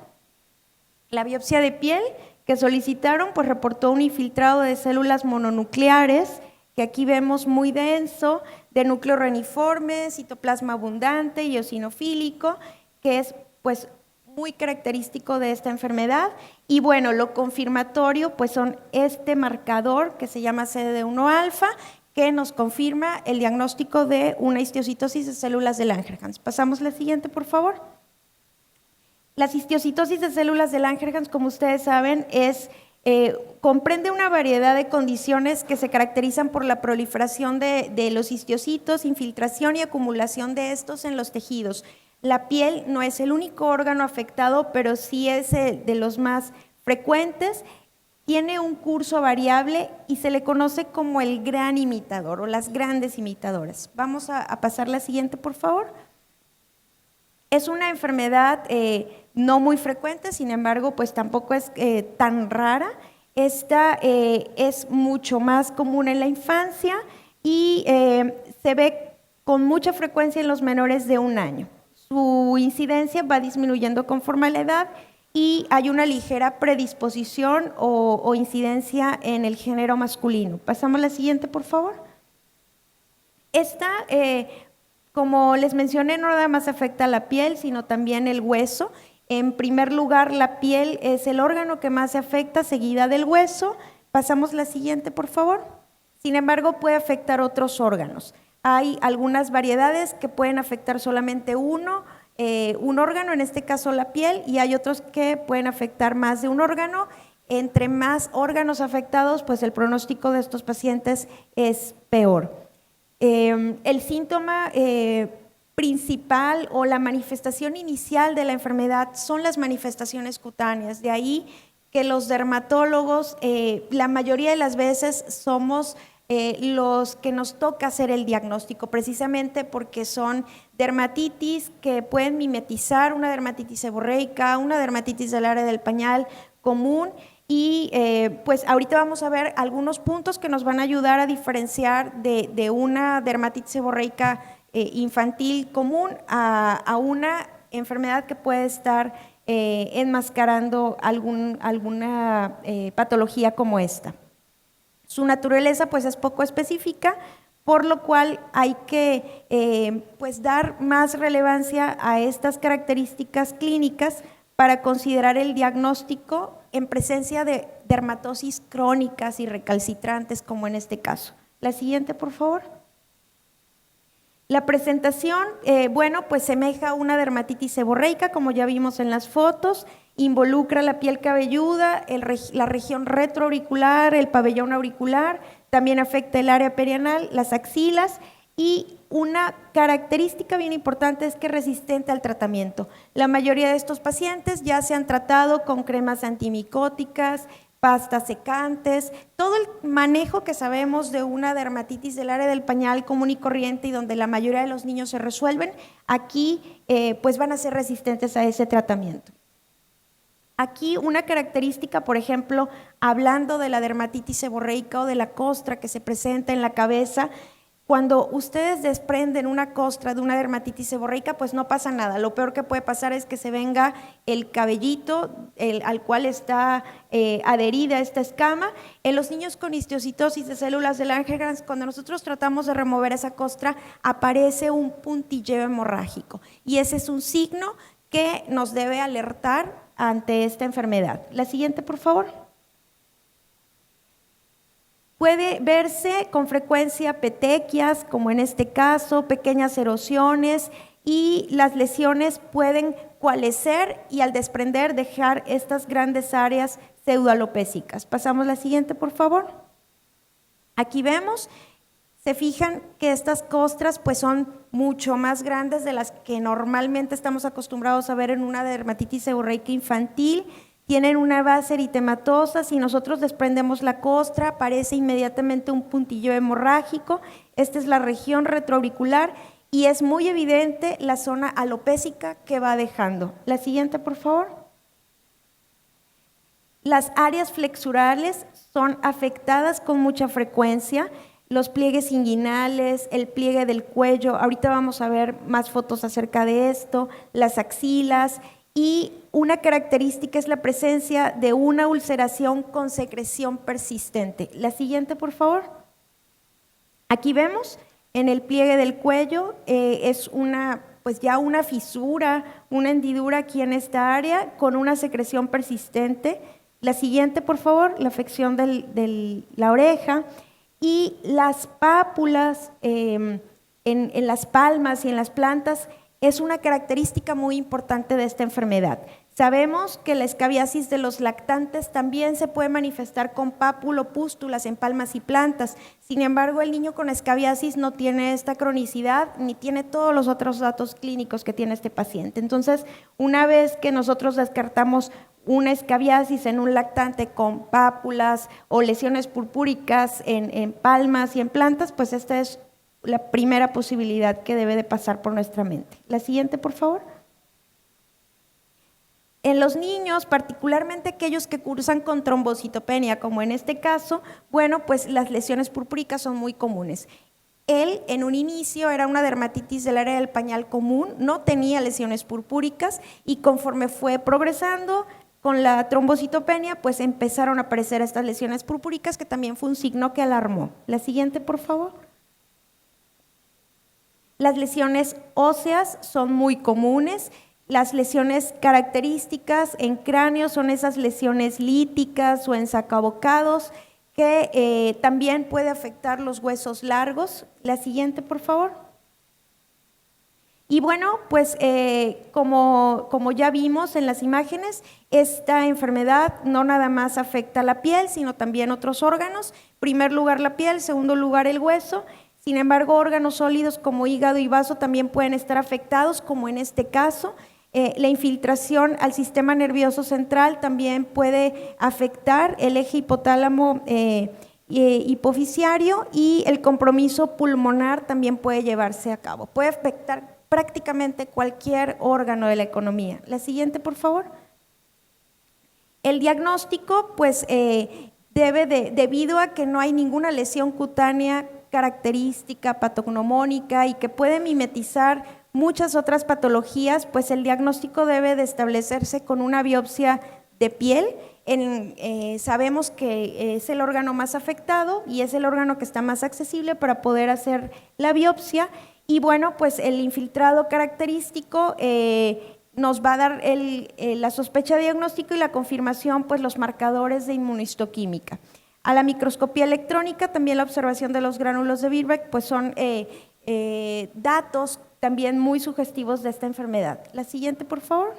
La biopsia de piel que solicitaron pues reportó un infiltrado de células mononucleares, que aquí vemos muy denso, de núcleo reniforme, citoplasma abundante y eosinofílico, que es pues muy característico de esta enfermedad. Y bueno, lo confirmatorio pues son este marcador que se llama CD1-alfa, que nos confirma el diagnóstico de una histiocytosis de células de Langerhans. Pasamos a la siguiente, por favor. La histiocytosis de células de Langerhans, como ustedes saben, comprende una variedad de condiciones que se caracterizan por la proliferación de los histocitos, infiltración y acumulación de estos en los tejidos. La piel no es el único órgano afectado, pero sí es de los más frecuentes. Tiene un curso variable y se le conoce como el gran imitador o las grandes imitadoras. Vamos a pasar la siguiente, por favor. Es una enfermedad no muy frecuente, sin embargo, pues tampoco es tan rara. Esta es mucho más común en la infancia y se ve con mucha frecuencia en los menores de 1 año. Su incidencia va disminuyendo conforme a la edad y hay una ligera predisposición o incidencia en el género masculino. Pasamos a la siguiente, por favor. Esta, como les mencioné, no nada más afecta a la piel, sino también el hueso. En primer lugar, la piel es el órgano que más se afecta, seguida del hueso. Pasamos a la siguiente, por favor. Sin embargo, puede afectar otros órganos. Hay algunas variedades que pueden afectar solamente un órgano, en este caso la piel, y hay otros que pueden afectar más de un órgano. Entre más órganos afectados, pues el pronóstico de estos pacientes es peor. El síntoma principal o la manifestación inicial de la enfermedad son las manifestaciones cutáneas. De ahí que los dermatólogos, la mayoría de las veces somos los que nos toca hacer el diagnóstico, precisamente porque son dermatitis que pueden mimetizar una dermatitis seborreica, una dermatitis del área del pañal común, y pues ahorita vamos a ver algunos puntos que nos van a ayudar a diferenciar de una dermatitis seborreica infantil común a una enfermedad que puede estar enmascarando alguna patología como esta. Su naturaleza pues es poco específica, por lo cual hay que pues dar más relevancia a estas características clínicas para considerar el diagnóstico en presencia de dermatosis crónicas y recalcitrantes, como en este caso. La siguiente, por favor. La presentación, bueno, pues semeja a una dermatitis seborreica, como ya vimos en las fotos. Involucra la piel cabelluda, la región retroauricular, el pabellón auricular, también afecta el área perianal, las axilas, y una característica bien importante es que es resistente al tratamiento. La mayoría de estos pacientes ya se han tratado con cremas antimicóticas, pastas secantes, todo el manejo que sabemos de una dermatitis del área del pañal común y corriente y donde la mayoría de los niños se resuelven, aquí pues van a ser resistentes a ese tratamiento. Aquí una característica, por ejemplo, hablando de la dermatitis seborreica o de la costra que se presenta en la cabeza, cuando ustedes desprenden una costra de una dermatitis seborreica, pues no pasa nada. Lo peor que puede pasar es que se venga el cabellito al cual está adherida esta escama. En los niños con histiocytosis de células de Langerhans, cuando nosotros tratamos de remover esa costra, aparece un puntilleo hemorrágico. Y ese es un signo que nos debe alertar ante esta enfermedad. La siguiente, por favor. Puede verse con frecuencia petequias, como en este caso, pequeñas erosiones, y las lesiones pueden coalescer y al desprender dejar estas grandes áreas pseudoalopésicas. Pasamos a la siguiente, por favor. Aquí vemos, se fijan que estas costras pues son mucho más grandes de las que normalmente estamos acostumbrados a ver en una dermatitis seborreica infantil. Tienen una base eritematosa, si nosotros desprendemos la costra aparece inmediatamente un puntillo hemorrágico. Esta es la región retroauricular y es muy evidente la zona alopésica que va dejando. La siguiente, por favor. Las áreas flexurales son afectadas con mucha frecuencia, los pliegues inguinales, el pliegue del cuello, ahorita vamos a ver más fotos acerca de esto, las axilas, y una característica es la presencia de una ulceración con secreción persistente. La siguiente, por favor. Aquí vemos en el pliegue del cuello, es pues ya una fisura, una hendidura aquí en esta área con una secreción persistente. La siguiente, por favor, la afección de la oreja y las pápulas en las palmas y en las plantas es una característica muy importante de esta enfermedad. Sabemos que la escabiasis de los lactantes también se puede manifestar con pápulo-pústulas en palmas y plantas. Sin embargo, el niño con escabiasis no tiene esta cronicidad ni tiene todos los otros datos clínicos que tiene este paciente. Entonces, una vez que nosotros descartamos una escabiasis en un lactante con pápulas o lesiones purpúricas en palmas y en plantas, pues esta es la primera posibilidad que debe de pasar por nuestra mente. La siguiente, por favor. En los niños, particularmente aquellos que cursan con trombocitopenia, como en este caso, bueno, pues las lesiones purpúricas son muy comunes. Él, en un inicio, era una dermatitis del área del pañal común, no tenía lesiones purpúricas y conforme fue progresando con la trombocitopenia, pues empezaron a aparecer estas lesiones purpúricas, que también fue un signo que alarmó. La siguiente, por favor. Las lesiones óseas son muy comunes. Las lesiones características en cráneo son esas lesiones líticas o en sacabocados que también puede afectar los huesos largos. La siguiente, por favor. Y bueno, pues como ya vimos en las imágenes, esta enfermedad no nada más afecta la piel, sino también otros órganos. En primer lugar la piel, segundo lugar el hueso. Sin embargo, órganos sólidos como hígado y vaso también pueden estar afectados, como en este caso. La infiltración al sistema nervioso central también puede afectar el eje hipotálamo hipoficiario y el compromiso pulmonar también puede llevarse a cabo. Puede afectar prácticamente cualquier órgano de la economía. La siguiente, por favor. El diagnóstico, pues, debido a que no hay ninguna lesión cutánea característica patognomónica y que puede mimetizar muchas otras patologías, pues el diagnóstico debe de establecerse con una biopsia de piel. Sabemos que es el órgano más afectado y es el órgano que está más accesible para poder hacer la biopsia. Y bueno, pues el infiltrado característico nos va a dar la sospecha de diagnóstico y la confirmación, pues los marcadores de inmunohistoquímica. A la microscopía electrónica, también la observación de los gránulos de Birbeck, pues son datos también muy sugestivos de esta enfermedad. La siguiente, por favor.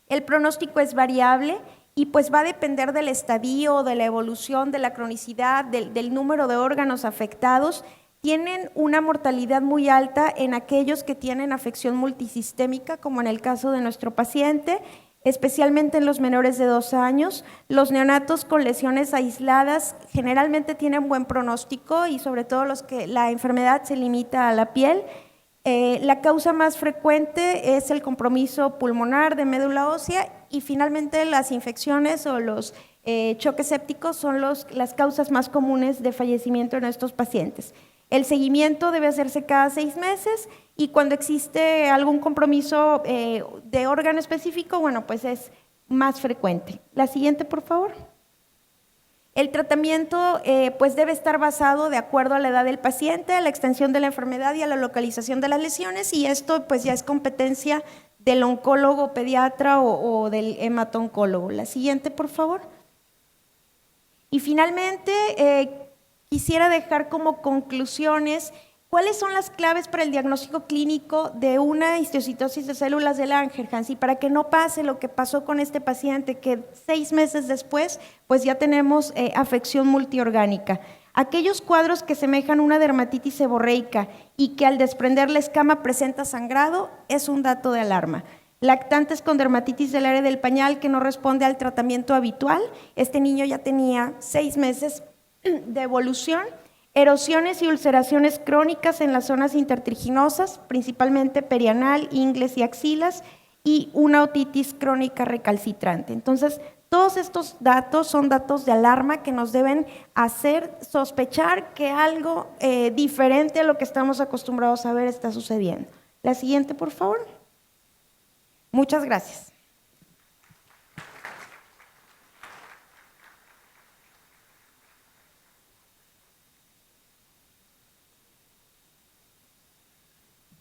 El pronóstico es variable y pues va a depender del estadio, de la evolución, de la cronicidad, del número de órganos afectados. Tienen una mortalidad muy alta en aquellos que tienen afección multisistémica, como en el caso de nuestro paciente, especialmente en los menores de 2 años. Los neonatos con lesiones aisladas generalmente tienen buen pronóstico y sobre todo los que la enfermedad se limita a la piel. La causa más frecuente es el compromiso pulmonar de médula ósea y finalmente las infecciones o los choques sépticos son las causas más comunes de fallecimiento en estos pacientes. El seguimiento debe hacerse cada 6 meses y cuando existe algún compromiso de órgano específico, bueno, pues es más frecuente. La siguiente, por favor. El tratamiento pues debe estar basado de acuerdo a la edad del paciente, a la extensión de la enfermedad y a la localización de las lesiones, y esto pues ya es competencia del oncólogo pediatra o del hematoncólogo. La siguiente, por favor. Y finalmente, quisiera dejar como conclusiones cuáles son las claves para el diagnóstico clínico de una histiocytosis de células de Langerhans y para que no pase lo que pasó con este paciente, que 6 meses después pues ya tenemos afección multiorgánica. Aquellos cuadros que semejan una dermatitis seborreica y que al desprender la escama presenta sangrado es un dato de alarma. Lactantes con dermatitis del área del pañal que no responde al tratamiento habitual. Este niño ya tenía 6 meses de evolución. Erosiones y ulceraciones crónicas en las zonas intertriginosas, principalmente perianal, ingles y axilas, y una otitis crónica recalcitrante. Entonces, todos estos datos son datos de alarma que nos deben hacer sospechar que algo diferente a lo que estamos acostumbrados a ver está sucediendo. La siguiente, por favor. Muchas gracias.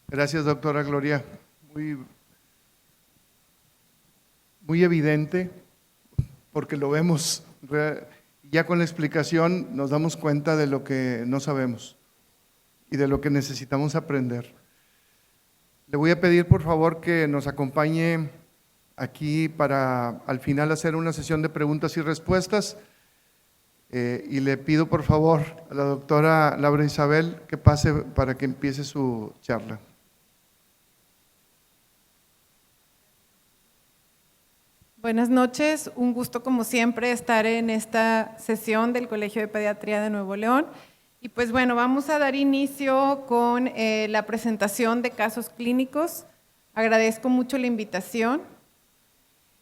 Gracias, doctora Gloria. Muy evidente, porque lo vemos, ya con la explicación nos damos cuenta de lo que no sabemos y de lo que necesitamos aprender. Le voy a pedir, por favor, que nos acompañe aquí para al final hacer una sesión de preguntas y respuestas. Y le pido, por favor, a la doctora Laura Isabel que pase para que empiece su charla. Buenas noches, un gusto como siempre estar en esta sesión del Colegio de Pediatría de Nuevo León. Y pues bueno, vamos a dar inicio con la presentación de casos clínicos. Agradezco mucho la invitación.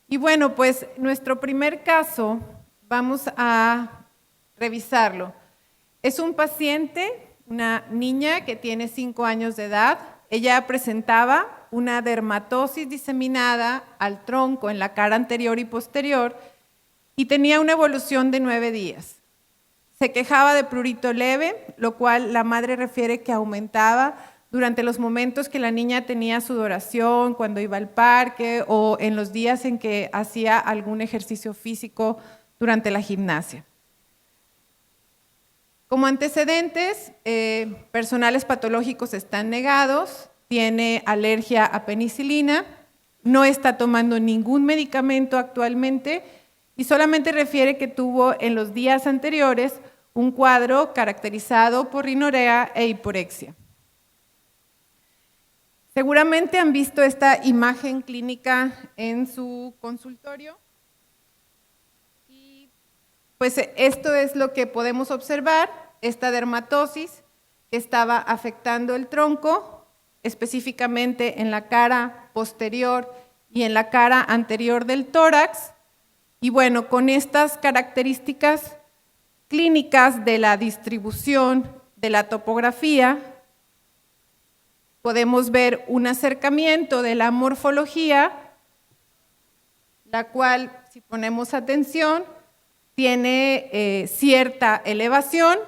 Y bueno, pues nuestro primer caso, vamos a revisarlo. Es un paciente, una niña que tiene 5 años de edad. Ella presentaba una dermatosis diseminada al tronco en la cara anterior y posterior y tenía una evolución de 9 días. Se quejaba de prurito leve, lo cual la madre refiere que aumentaba durante los momentos que la niña tenía sudoración, cuando iba al parque o en los días en que hacía algún ejercicio físico durante la gimnasia. Como antecedentes, personales patológicos están negados, tiene alergia a penicilina, no está tomando ningún medicamento actualmente y solamente refiere que tuvo en los días anteriores un cuadro caracterizado por rinorea e hiporexia. Seguramente han visto esta imagen clínica en su consultorio y pues esto es lo que podemos observar, esta dermatosis que estaba afectando el tronco, específicamente en la cara posterior y en la cara anterior del tórax. Y bueno, con estas características clínicas de la distribución de la topografía, podemos ver un acercamiento de la morfología, la cual, si ponemos atención, tiene cierta elevación,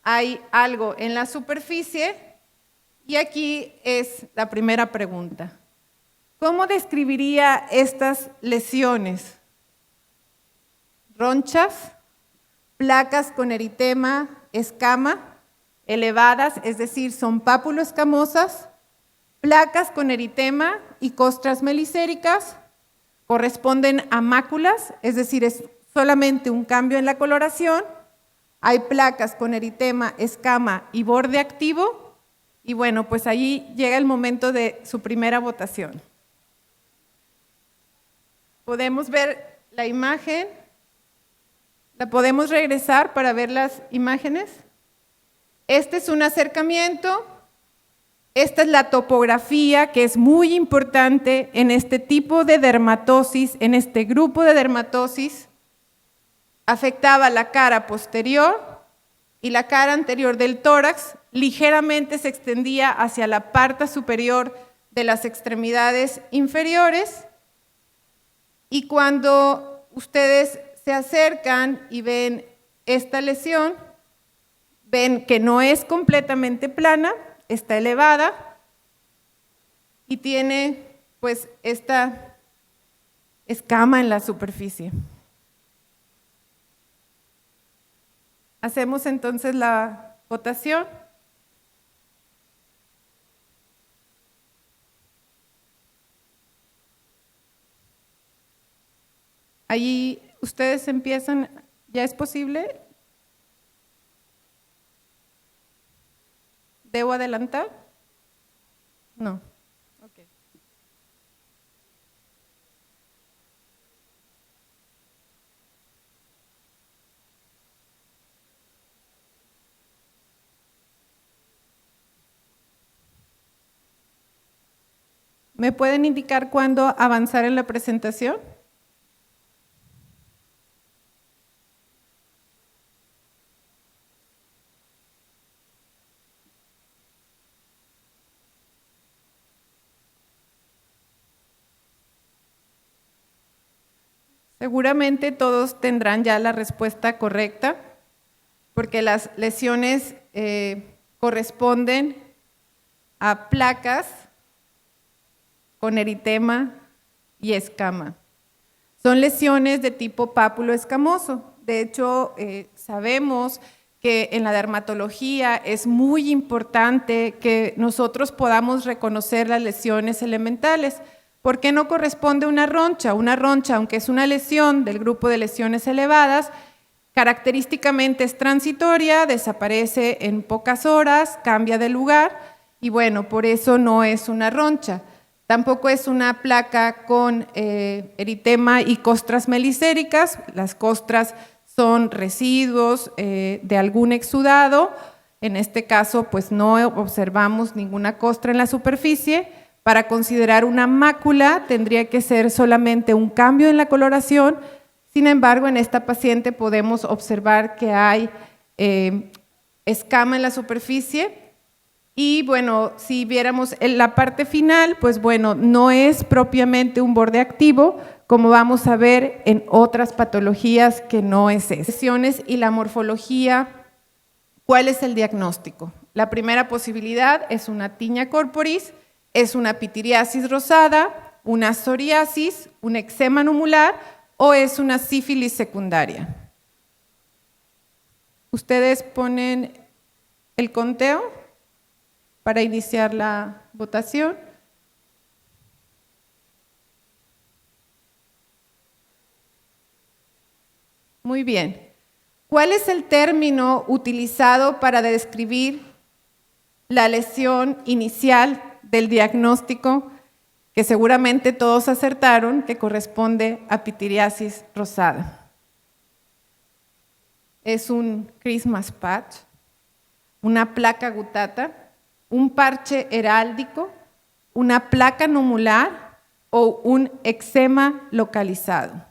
hay algo en la superficie. Y aquí es la primera pregunta. ¿Cómo describiría estas lesiones? Ronchas, placas con eritema, escama, elevadas, es decir, son pápulo-escamosas, placas con eritema y costras melicéricas, corresponden a máculas, es decir, es solamente un cambio en la coloración, hay placas con eritema, escama y borde activo. Y bueno, pues ahí llega el momento de su primera votación. Podemos ver la imagen. ¿La podemos regresar para ver las imágenes? Este es un acercamiento. Esta es la topografía que es muy importante en este tipo de dermatosis, en este grupo de dermatosis. Afectaba la cara posterior y la cara anterior del tórax, ligeramente se extendía hacia la parte superior de las extremidades inferiores y cuando ustedes se acercan y ven esta lesión, ven que no es completamente plana, está elevada y tiene pues esta escama en la superficie. Hacemos entonces la votación. Allí ustedes empiezan, ¿ya es posible? ¿Debo adelantar? No. Okay. ¿Me pueden indicar cuándo avanzar en la presentación? Seguramente todos tendrán ya la respuesta correcta, porque las lesiones corresponden a placas con eritema y escama. Son lesiones de tipo pápulo escamoso. De hecho, sabemos que en la dermatología es muy importante que nosotros podamos reconocer las lesiones elementales. ¿Por qué no corresponde una roncha? Una roncha, aunque es una lesión del grupo de lesiones elevadas, característicamente es transitoria, desaparece en pocas horas, cambia de lugar y bueno, por eso no es una roncha. Tampoco es una placa con eritema y costras melicéricas. Las costras son residuos de algún exudado. En este caso, pues no observamos ninguna costra en la superficie. Para considerar una mácula tendría que ser solamente un cambio en la coloración. Sin embargo, en esta paciente podemos observar que hay escama en la superficie. Y bueno, si viéramos en la parte final, pues bueno, no es propiamente un borde activo, como vamos a ver en otras patologías que no es eso. Lesiones y la morfología, ¿cuál es el diagnóstico? La primera posibilidad es una tiña corporis, es una pitiriasis rosada, una psoriasis, un eczema numular o es una sífilis secundaria. Ustedes ponen el conteo para iniciar la votación. Muy bien. ¿Cuál es el término utilizado para describir la lesión inicial del diagnóstico, que seguramente todos acertaron, que corresponde a pitiriasis rosada? Es un Christmas patch, una placa gutata, un parche heráldico, una placa numular o un eczema localizado.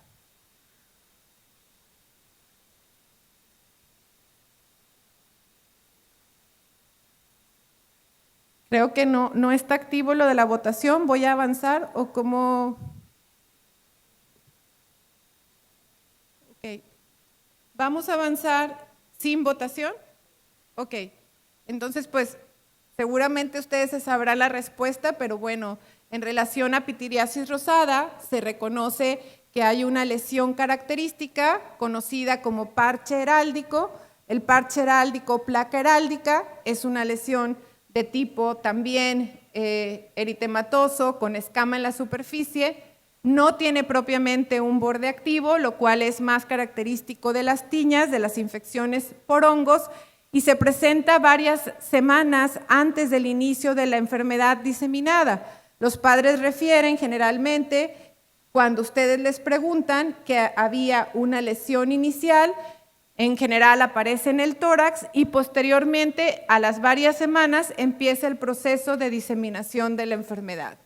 Creo que no está activo lo de la votación. ¿Voy a avanzar o cómo? Ok. ¿Vamos a avanzar sin votación? Ok. Entonces, pues, seguramente ustedes se sabrán la respuesta, pero bueno, en relación a pitiriasis rosada, se reconoce que hay una lesión característica conocida como parche heráldico. El parche heráldico o placa heráldica es una lesión de tipo también eritematoso, con escama en la superficie. No tiene propiamente un borde activo, lo cual es más característico de las tiñas, de las infecciones por hongos, y se presenta varias semanas antes del inicio de la enfermedad diseminada. Los padres refieren generalmente, cuando ustedes les preguntan, que había una lesión inicial, en general aparece en el tórax y posteriormente, a las varias semanas, empieza el proceso de diseminación de la enfermedad.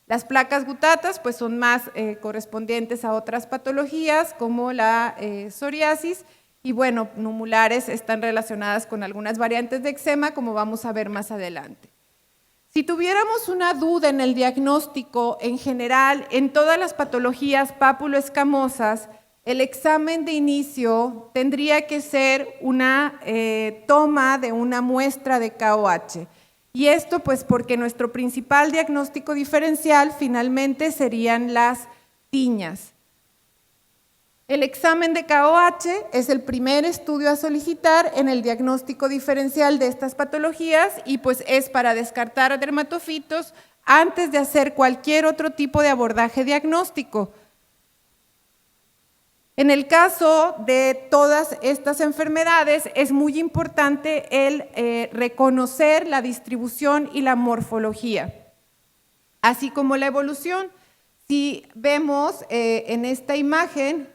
Las placas gutatas pues son más correspondientes a otras patologías como la psoriasis, y bueno, numulares están relacionadas con algunas variantes de eczema, como vamos a ver más adelante. Si tuviéramos una duda en el diagnóstico, en general, en todas las patologías pápulo-escamosas, el examen de inicio tendría que ser una toma de una muestra de KOH. Y esto pues porque nuestro principal diagnóstico diferencial finalmente serían las tiñas. El examen de KOH es el primer estudio a solicitar en el diagnóstico diferencial de estas patologías y pues es para descartar dermatofitos antes de hacer cualquier otro tipo de abordaje diagnóstico. En el caso de todas estas enfermedades es muy importante el reconocer la distribución y la morfología, así como la evolución. Si vemos en esta imagen,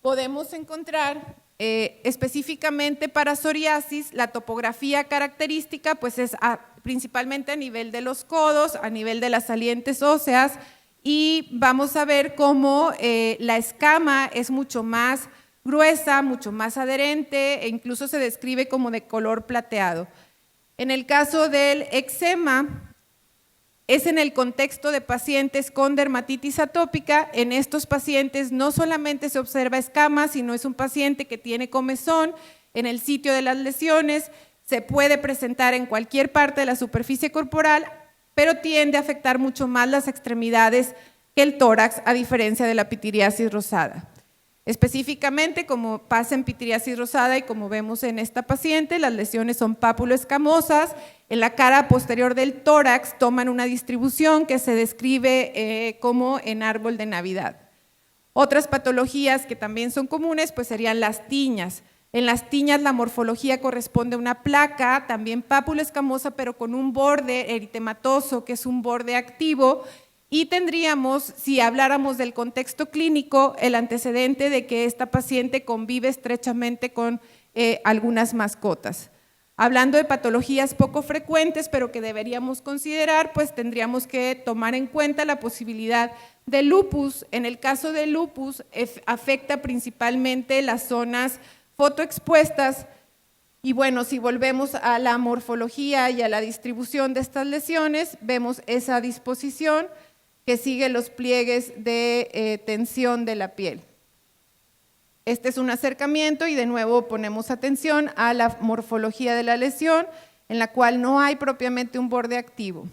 podemos encontrar específicamente para psoriasis la topografía característica, pues es principalmente a nivel de los codos, a nivel de las salientes óseas, y vamos a ver cómo la escama es mucho más gruesa, mucho más adherente e incluso se describe como de color plateado. En el caso del eczema, es en el contexto de pacientes con dermatitis atópica. En estos pacientes no solamente se observa escama, sino es un paciente que tiene comezón en el sitio de las lesiones, se puede presentar en cualquier parte de la superficie corporal, pero tiende a afectar mucho más las extremidades que el tórax, a diferencia de la pitiriasis rosada. Específicamente, como pasa en pitiriasis rosada y como vemos en esta paciente, las lesiones son pápulo-escamosas. En la cara posterior del tórax toman una distribución que se describe como en árbol de Navidad. Otras patologías que también son comunes pues serían las tiñas. En las tiñas la morfología corresponde a una placa, también pápulo-escamosa, pero con un borde eritematoso, que es un borde activo, y tendríamos, si habláramos del contexto clínico, el antecedente de que esta paciente convive estrechamente con algunas mascotas. Hablando de patologías poco frecuentes, pero que deberíamos considerar, pues tendríamos que tomar en cuenta la posibilidad de lupus. En el caso de lupus, afecta principalmente las zonas fotoexpuestas, y bueno, si volvemos a la morfología y a la distribución de estas lesiones, vemos esa disposición que sigue los pliegues de tensión de la piel. Este es un acercamiento y de nuevo ponemos atención a la morfología de la lesión, en la cual no hay propiamente un borde activo.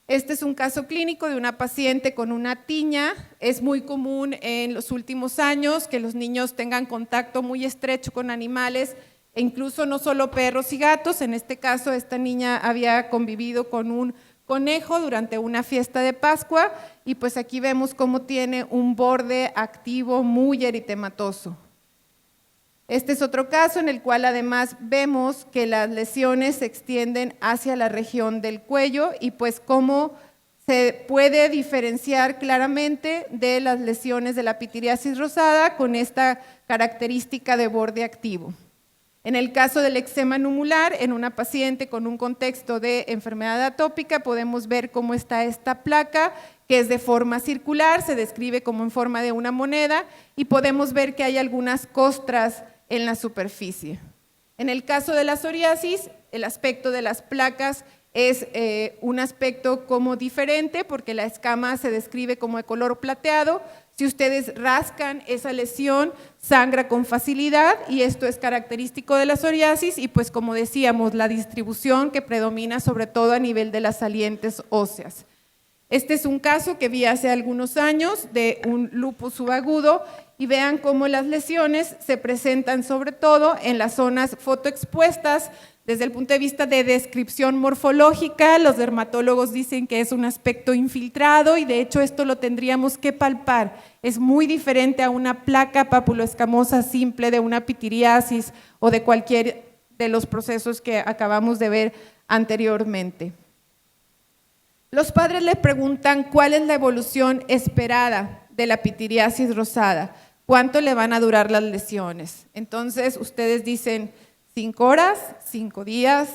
Este es un caso clínico de una paciente con una tiña. Es muy común en los últimos años que los niños tengan contacto muy estrecho con animales, e incluso no solo perros y gatos. En este caso, esta niña había convivido con un conejo durante una fiesta de Pascua y pues aquí vemos cómo tiene un borde activo muy eritematoso. Este es otro caso en el cual además vemos que las lesiones se extienden hacia la región del cuello y pues cómo se puede diferenciar claramente de las lesiones de la pitiriasis rosada con esta característica de borde activo. En el caso del eczema numular, en una paciente con un contexto de enfermedad atópica, podemos ver cómo está esta placa, que es de forma circular, se describe como en forma de una moneda, y podemos ver que hay algunas costras en la superficie. En el caso de la psoriasis, el aspecto de las placas es un aspecto como diferente porque la escama se describe como de color plateado. Si ustedes rascan esa lesión, sangra con facilidad y esto es característico de la psoriasis y pues como decíamos, la distribución que predomina sobre todo a nivel de las salientes óseas. Este es un caso que vi hace algunos años de un lupus subagudo y vean cómo las lesiones se presentan sobre todo en las zonas fotoexpuestas. Desde el punto de vista de descripción morfológica, los dermatólogos dicen que es un aspecto infiltrado y de hecho esto lo tendríamos que palpar. Es muy diferente a una placa papuloescamosa simple de una pitiriasis o de cualquier de los procesos que acabamos de ver anteriormente. Los padres le preguntan cuál es la evolución esperada de la pitiriasis rosada, cuánto le van a durar las lesiones. Entonces ustedes dicen 5 horas, 5 días,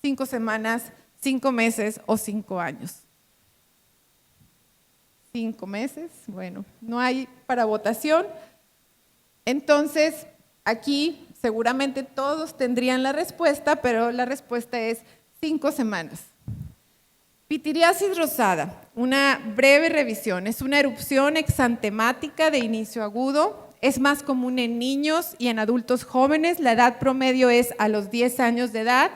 5 semanas, 5 meses o 5 años. 5 meses, bueno, no hay para votación. Entonces aquí seguramente todos tendrían la respuesta, pero la respuesta es 5 semanas. Pitiriasis rosada, una breve revisión, es una erupción exantemática de inicio agudo, es más común en niños y en adultos jóvenes, la edad promedio es a los 10 años de edad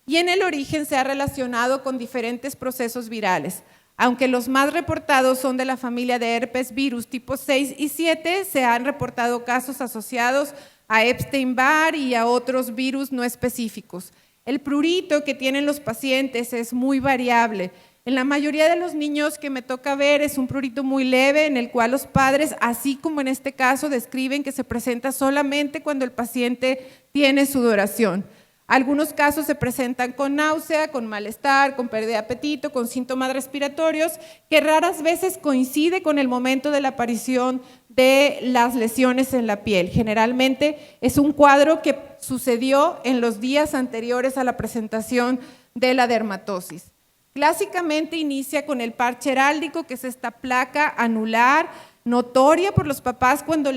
y en el origen se ha relacionado con diferentes procesos virales. Aunque los más reportados son de la familia de herpes virus tipo 6 y 7, se han reportado casos asociados a Epstein-Barr y a otros virus no específicos. El prurito que tienen los pacientes es muy variable. En la mayoría de los niños que me toca ver es un prurito muy leve en el cual los padres, así como en este caso, describen que se presenta solamente cuando el paciente tiene sudoración. Algunos casos se presentan con náusea, con malestar, con pérdida de apetito, con síntomas respiratorios, que raras veces coincide con el momento de la aparición de las lesiones en la piel. Generalmente es un cuadro que sucedió en los días anteriores a la presentación de la dermatosis. Clásicamente inicia con el parche heráldico, que es esta placa anular, notoria por los papás cuando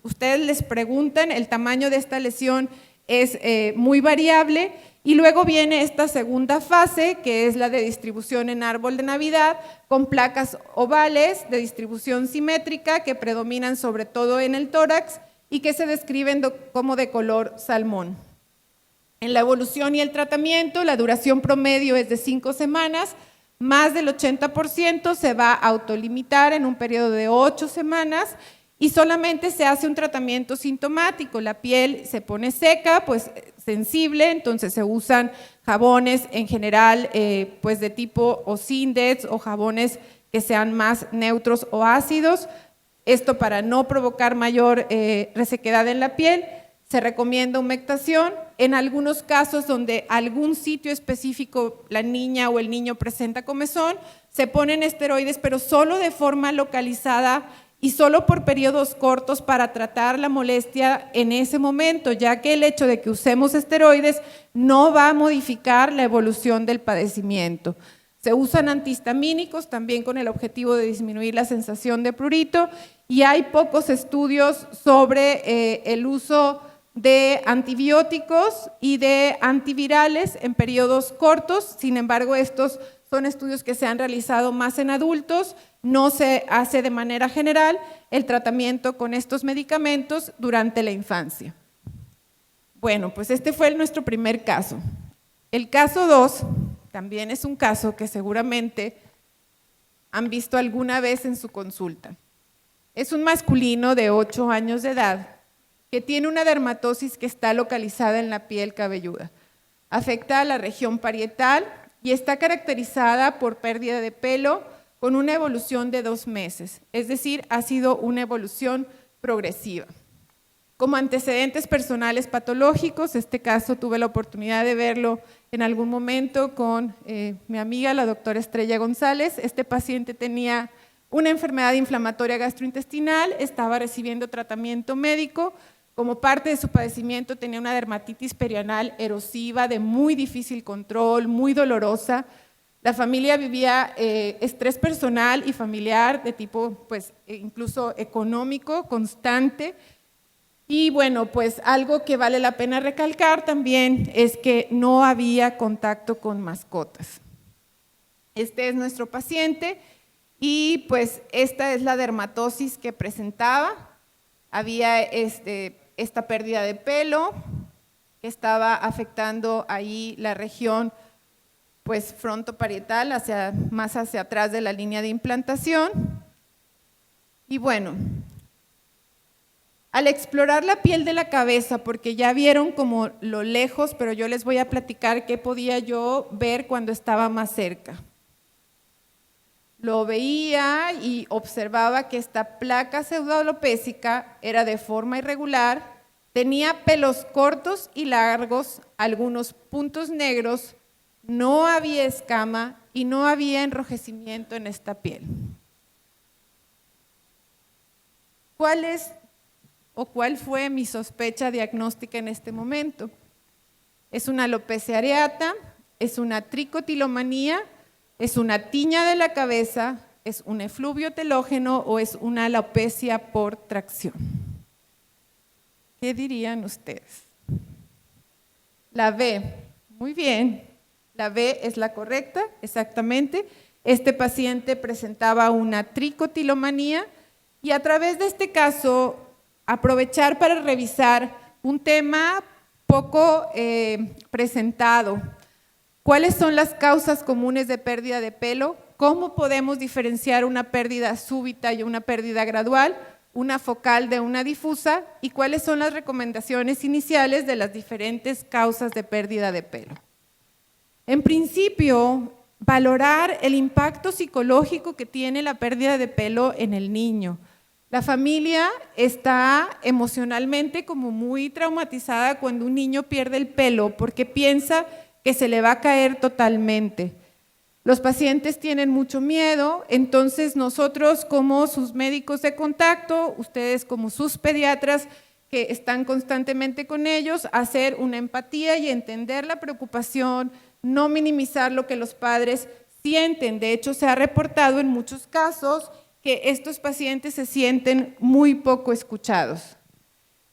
ustedes les preguntan. El tamaño de esta lesión es muy variable, y luego viene esta segunda fase, que es la de distribución en árbol de Navidad, con placas ovales de distribución simétrica que predominan sobre todo en el tórax y que se describen como de color salmón. En la evolución y el tratamiento, la duración promedio es de 5 semanas, más del 80% se va a autolimitar en un periodo de 8 semanas, y solamente se hace un tratamiento sintomático. La piel se pone seca, pues sensible, entonces se usan jabones en general pues de tipo o Sindex o jabones que sean más neutros o ácidos. Esto para no provocar mayor resequedad en la piel. Se recomienda humectación. En algunos casos donde algún sitio específico la niña o el niño presenta comezón, se ponen esteroides, pero solo de forma localizada y solo por periodos cortos para tratar la molestia en ese momento, ya que el hecho de que usemos esteroides no va a modificar la evolución del padecimiento. Se usan antihistamínicos también con el objetivo de disminuir la sensación de prurito, y hay pocos estudios sobre el uso de antibióticos y de antivirales en periodos cortos. Sin embargo, estos son estudios que se han realizado más en adultos. No se hace de manera general el tratamiento con estos medicamentos durante la infancia. Bueno, pues este fue nuestro primer caso. El caso 2 también es un caso que seguramente han visto alguna vez en su consulta. Es un masculino de 8 años de edad que tiene una dermatosis que está localizada en la piel cabelluda. Afecta a la región parietal y está caracterizada por pérdida de pelo con una evolución de 2 meses, es decir, ha sido una evolución progresiva. Como antecedentes personales patológicos, este caso tuve la oportunidad de verlo en algún momento con mi amiga, la doctora Estrella González. Este paciente tenía una enfermedad inflamatoria gastrointestinal, estaba recibiendo tratamiento médico. Como parte de su padecimiento tenía una dermatitis perianal erosiva de muy difícil control, muy dolorosa. La familia vivía estrés personal y familiar de tipo, pues, incluso económico, constante. Y bueno, pues algo que vale la pena recalcar también es que no había contacto con mascotas. Este es nuestro paciente y pues esta es la dermatosis que presentaba. Había esta pérdida de pelo que estaba afectando ahí la región pues frontoparietal, más hacia atrás de la línea de implantación. Y bueno, al explorar la piel de la cabeza, porque ya vieron como lo lejos, pero yo les voy a platicar qué podía yo ver cuando estaba más cerca. Lo veía y observaba que esta placa pseudolopécica era de forma irregular, tenía pelos cortos y largos, algunos puntos negros, no había escama y no había enrojecimiento en esta piel. ¿Cuál fue mi sospecha diagnóstica en este momento? Es una alopecia areata, es una tricotilomanía, es una tiña de la cabeza, es un efluvio telógeno o es una alopecia por tracción. ¿Qué dirían ustedes? La B, muy bien, la B es la correcta, exactamente. Este paciente presentaba una tricotilomanía y a través de este caso aprovechar para revisar un tema poco presentado. ¿Cuáles son las causas comunes de pérdida de pelo? ¿Cómo podemos diferenciar una pérdida súbita y una pérdida gradual, una focal de una difusa? ¿Y cuáles son las recomendaciones iniciales de las diferentes causas de pérdida de pelo? En principio, valorar el impacto psicológico que tiene la pérdida de pelo en el niño. La familia está emocionalmente como muy traumatizada cuando un niño pierde el pelo porque piensa que se le va a caer totalmente. Los pacientes tienen mucho miedo, entonces nosotros como sus médicos de contacto, ustedes como sus pediatras que están constantemente con ellos, hacer una empatía y entender la preocupación, no minimizar lo que los padres sienten. De hecho, se ha reportado en muchos casos que estos pacientes se sienten muy poco escuchados.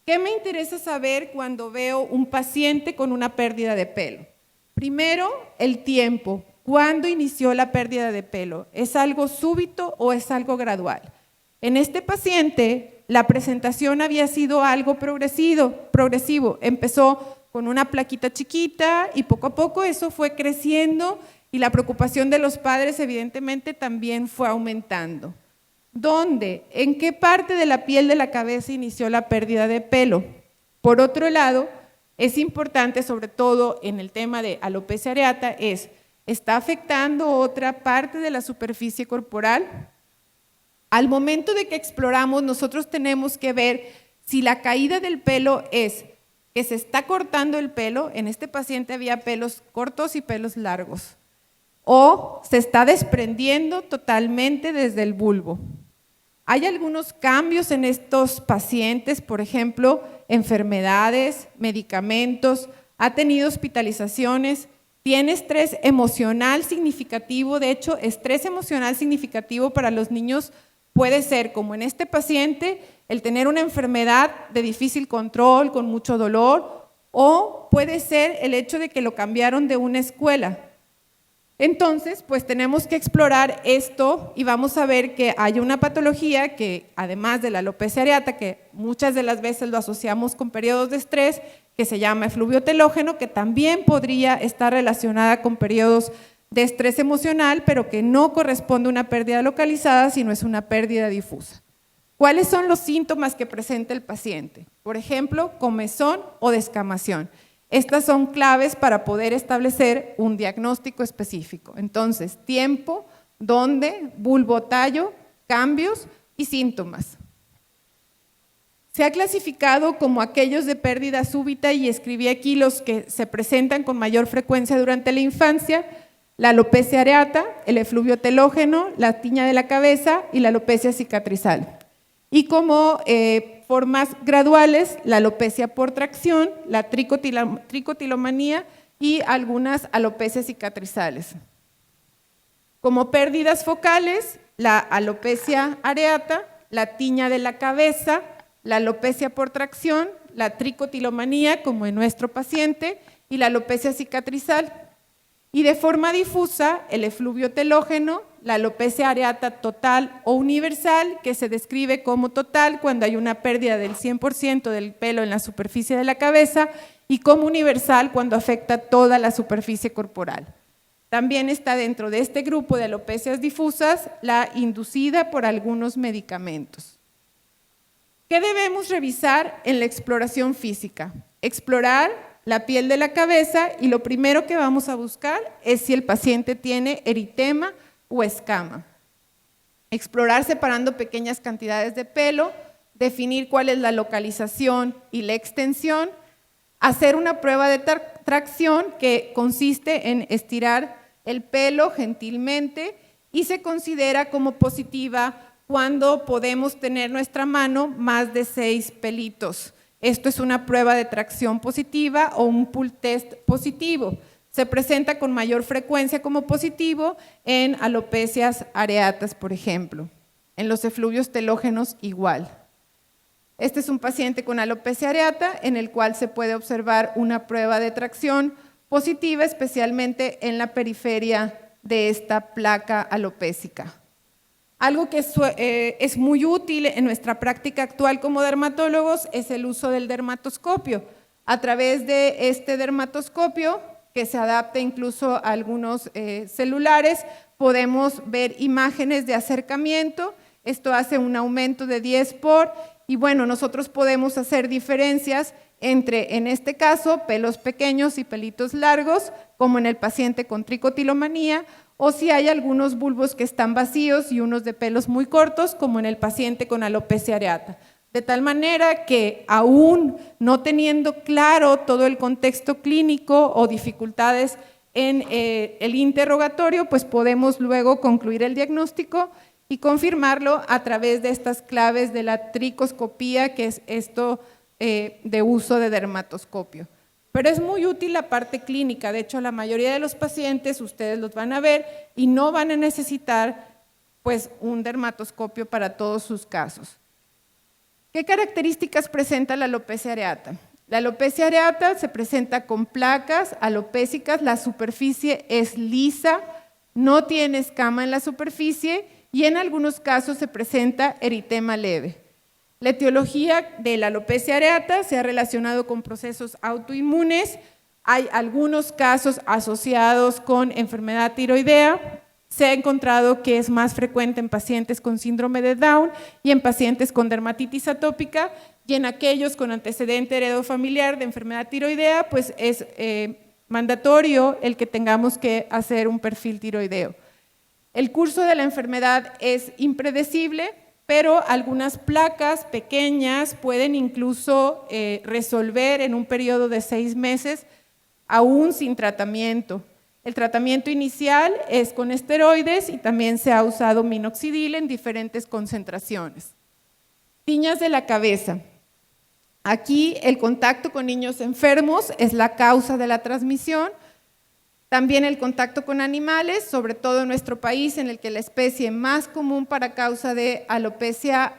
¿Qué me interesa saber cuando veo un paciente con una pérdida de pelo? Primero, el tiempo. ¿Cuándo inició la pérdida de pelo? ¿Es algo súbito o es algo gradual? En este paciente, la presentación había sido algo progresivo. Empezó con una plaquita chiquita y poco a poco eso fue creciendo y la preocupación de los padres evidentemente también fue aumentando. ¿Dónde? ¿En qué parte de la piel de la cabeza inició la pérdida de pelo? Por otro lado, es importante, sobre todo en el tema de alopecia areata, ¿está afectando otra parte de la superficie corporal? Al momento de que exploramos, nosotros tenemos que ver si la caída del pelo es que se está cortando el pelo, en este paciente había pelos cortos y pelos largos, o se está desprendiendo totalmente desde el bulbo. Hay algunos cambios en estos pacientes, por ejemplo, enfermedades, medicamentos, ha tenido hospitalizaciones, tiene estrés emocional significativo. De hecho, estrés emocional significativo para los niños puede ser, como en este paciente, el tener una enfermedad de difícil control, con mucho dolor, o puede ser el hecho de que lo cambiaron de una escuela. Entonces, pues tenemos que explorar esto y vamos a ver que hay una patología que, además de la alopecia areata, que muchas de las veces lo asociamos con periodos de estrés, que se llama efluvio telógeno, que también podría estar relacionada con periodos de estrés emocional, pero que no corresponde a una pérdida localizada, sino es una pérdida difusa. ¿Cuáles son los síntomas que presenta el paciente? Por ejemplo, comezón o descamación. Estas son claves para poder establecer un diagnóstico específico. Entonces, tiempo, dónde, bulbo, tallo, cambios y síntomas. Se ha clasificado como aquellos de pérdida súbita y escribí aquí los que se presentan con mayor frecuencia durante la infancia: la alopecia areata, el efluvio telógeno, la tiña de la cabeza y la alopecia cicatrizal. Y como formas graduales, la alopecia por tracción, la tricotilomanía y algunas alopecias cicatrizales. Como pérdidas focales, la alopecia areata, la tiña de la cabeza, la alopecia por tracción, la tricotilomanía, como en nuestro paciente, y la alopecia cicatrizal. Y de forma difusa, el efluvio telógeno, la alopecia areata total o universal, que se describe como total cuando hay una pérdida del 100% del pelo en la superficie de la cabeza, y como universal cuando afecta toda la superficie corporal. También está dentro de este grupo de alopecias difusas la inducida por algunos medicamentos. ¿Qué debemos revisar en la exploración física? Explorar la piel de la cabeza y lo primero que vamos a buscar es si el paciente tiene eritema o escama. Explorar separando pequeñas cantidades de pelo, definir cuál es la localización y la extensión, hacer una prueba de tracción que consiste en estirar el pelo gentilmente y se considera como positiva cuando podemos tener nuestra mano más de 6 pelitos. Esto es una prueba de tracción positiva o un pull test positivo. Se presenta con mayor frecuencia como positivo en alopecias areatas, por ejemplo. En los efluvios telógenos igual. Este es un paciente con alopecia areata en el cual se puede observar una prueba de tracción positiva, especialmente en la periferia de esta placa alopécica. Algo que es muy útil en nuestra práctica actual como dermatólogos es el uso del dermatoscopio. A través de este dermatoscopio, que se adapta incluso a algunos celulares, podemos ver imágenes de acercamiento. Esto hace un aumento de 10 por, y bueno, nosotros podemos hacer diferencias entre, en este caso, pelos pequeños y pelitos largos, como en el paciente con tricotilomanía, o si hay algunos bulbos que están vacíos y unos de pelos muy cortos, como en el paciente con alopecia areata. De tal manera que, aún no teniendo claro todo el contexto clínico o dificultades en el interrogatorio, pues podemos luego concluir el diagnóstico y confirmarlo a través de estas claves de la tricoscopía, que es esto de uso de dermatoscopio. Pero es muy útil la parte clínica. De hecho, la mayoría de los pacientes, ustedes los van a ver y no van a necesitar pues un dermatoscopio para todos sus casos. ¿Qué características presenta la alopecia areata? La alopecia areata se presenta con placas alopécicas, la superficie es lisa, no tiene escama en la superficie y en algunos casos se presenta eritema leve. La etiología de la alopecia areata se ha relacionado con procesos autoinmunes, hay algunos casos asociados con enfermedad tiroidea, se ha encontrado que es más frecuente en pacientes con síndrome de Down y en pacientes con dermatitis atópica, y en aquellos con antecedente heredofamiliar de enfermedad tiroidea, pues es mandatorio el que tengamos que hacer un perfil tiroideo. El curso de la enfermedad es impredecible, pero algunas placas pequeñas pueden incluso resolver en un periodo de 6 meses, aún sin tratamiento. El tratamiento inicial es con esteroides y también se ha usado minoxidil en diferentes concentraciones. Tiñas de la cabeza. Aquí el contacto con niños enfermos es la causa de la transmisión. También el contacto con animales, sobre todo en nuestro país, en el que la especie más común para causa de alopecia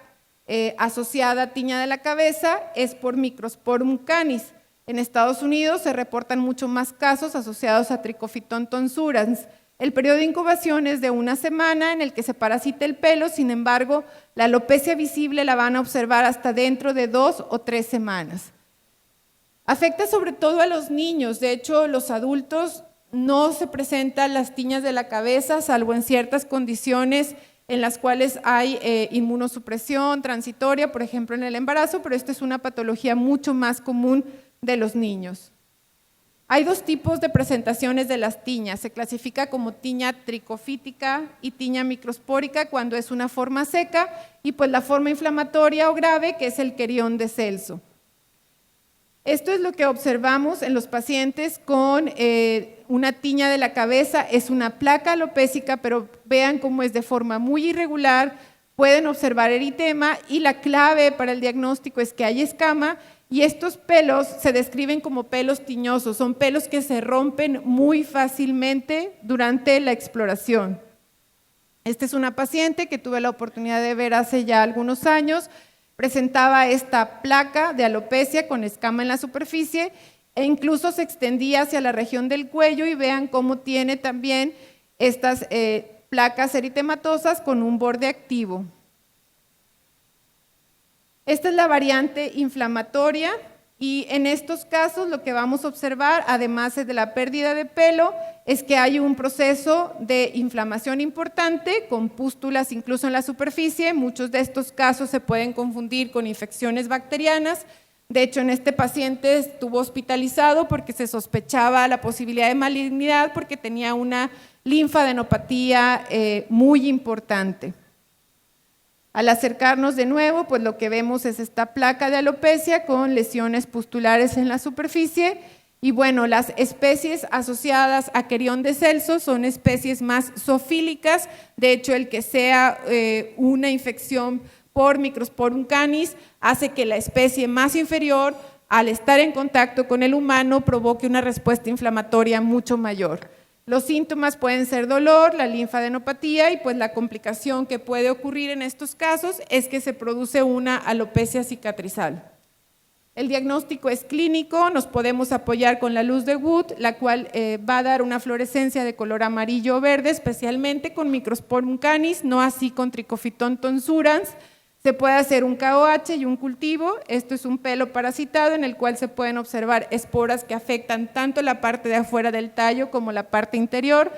asociada a tiña de la cabeza es por Microsporum canis. En Estados Unidos se reportan mucho más casos asociados a Trichophyton tonsurans. El periodo de incubación es de 1 semana en el que se parasita el pelo, sin embargo, la alopecia visible la van a observar hasta dentro de 2 o 3 semanas. Afecta sobre todo a los niños, de hecho, los adultos no se presentan las tiñas de la cabeza, salvo en ciertas condiciones en las cuales hay inmunosupresión transitoria, por ejemplo en el embarazo, pero esta es una patología mucho más común de los niños. Hay 2 tipos de presentaciones de las tiñas, se clasifica como tiña tricofítica y tiña microspórica cuando es una forma seca, y pues la forma inflamatoria o grave, que es el querión de Celso. Esto es lo que observamos en los pacientes con una tiña de la cabeza, es una placa alopécica, pero vean cómo es de forma muy irregular, pueden observar eritema y la clave para el diagnóstico es que hay escama, y estos pelos se describen como pelos tiñosos, son pelos que se rompen muy fácilmente durante la exploración. Esta es una paciente que tuve la oportunidad de ver hace ya algunos años, presentaba esta placa de alopecia con escama en la superficie e incluso se extendía hacia la región del cuello, y vean cómo tiene también estas placas eritematosas con un borde activo. Esta es la variante inflamatoria y en estos casos lo que vamos a observar, además de la pérdida de pelo, es que hay un proceso de inflamación importante con pústulas incluso en la superficie. Muchos de estos casos se pueden confundir con infecciones bacterianas. De hecho, en este paciente estuvo hospitalizado porque se sospechaba la posibilidad de malignidad porque tenía una linfadenopatía muy importante. Al acercarnos de nuevo, pues lo que vemos es esta placa de alopecia con lesiones pustulares en la superficie. Y bueno, las especies asociadas a querión de Celso son especies más zoofílicas. De hecho, el que sea una infección por Microsporum canis hace que la especie más inferior, al estar en contacto con el humano, provoque una respuesta inflamatoria mucho mayor. Los síntomas pueden ser dolor, la linfadenopatía, y pues la complicación que puede ocurrir en estos casos es que se produce una alopecia cicatrizal. El diagnóstico es clínico, nos podemos apoyar con la luz de Wood, la cual va a dar una fluorescencia de color amarillo o verde, especialmente con Microsporum canis, no así con Trichophyton tonsurans. Se puede hacer un KOH y un cultivo. Esto es un pelo parasitado en el cual se pueden observar esporas que afectan tanto la parte de afuera del tallo como la parte interior.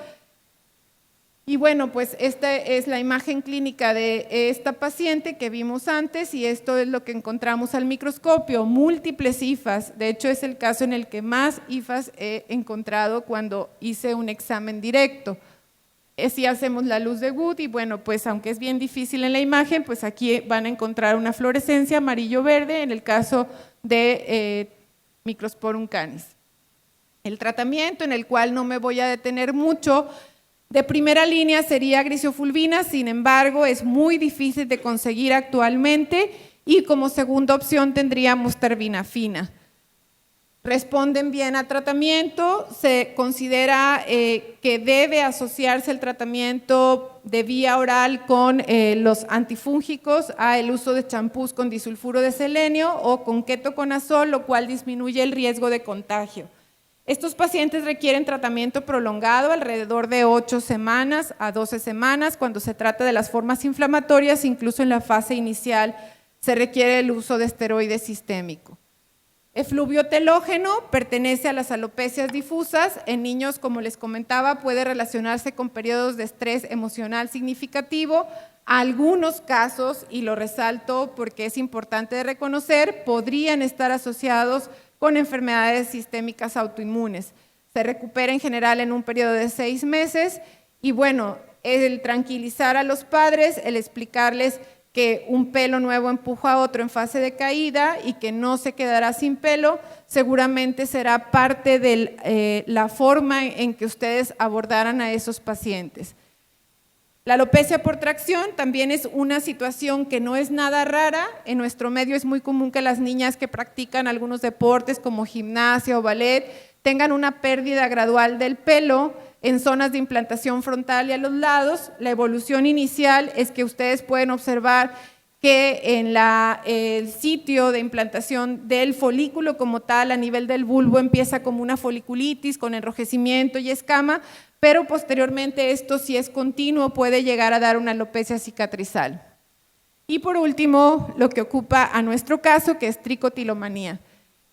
Y bueno, pues esta es la imagen clínica de esta paciente que vimos antes y esto es lo que encontramos al microscopio, múltiples hifas. De hecho, es el caso en el que más hifas he encontrado cuando hice un examen directo. Si hacemos la luz de Wood y bueno, pues aunque es bien difícil en la imagen, pues aquí van a encontrar una fluorescencia amarillo-verde en el caso de Microsporum canis. El tratamiento, en el cual no me voy a detener mucho, de primera línea sería grisofulvina, sin embargo es muy difícil de conseguir actualmente y como segunda opción tendríamos terbinafina. Responden bien al tratamiento, se considera que debe asociarse el tratamiento de vía oral con los antifúngicos al uso de champús con disulfuro de selenio o con ketoconazol, lo cual disminuye el riesgo de contagio. Estos pacientes requieren tratamiento prolongado alrededor de 8 semanas a 12 semanas. Cuando se trata de las formas inflamatorias, incluso en la fase inicial, se requiere el uso de esteroide sistémico. Efluvio telógeno pertenece a las alopecias difusas. En niños, como les comentaba, puede relacionarse con periodos de estrés emocional significativo. Algunos casos, y lo resalto porque es importante de reconocer, podrían estar asociados con enfermedades sistémicas autoinmunes. Se recupera en general en un periodo de 6 meses y bueno, el tranquilizar a los padres, el explicarles que un pelo nuevo empuja a otro en fase de caída y que no se quedará sin pelo, seguramente será parte de la forma en que ustedes abordaran a esos pacientes. La alopecia por tracción también es una situación que no es nada rara. En nuestro medio es muy común que las niñas que practican algunos deportes como gimnasia o ballet tengan una pérdida gradual del pelo en zonas de implantación frontal y a los lados. La evolución inicial es que ustedes pueden observar que en el sitio de implantación del folículo como tal, a nivel del bulbo, empieza como una foliculitis con enrojecimiento y escama, pero posteriormente esto, si es continuo, puede llegar a dar una alopecia cicatrizal. Y por último, lo que ocupa a nuestro caso, que es tricotilomanía.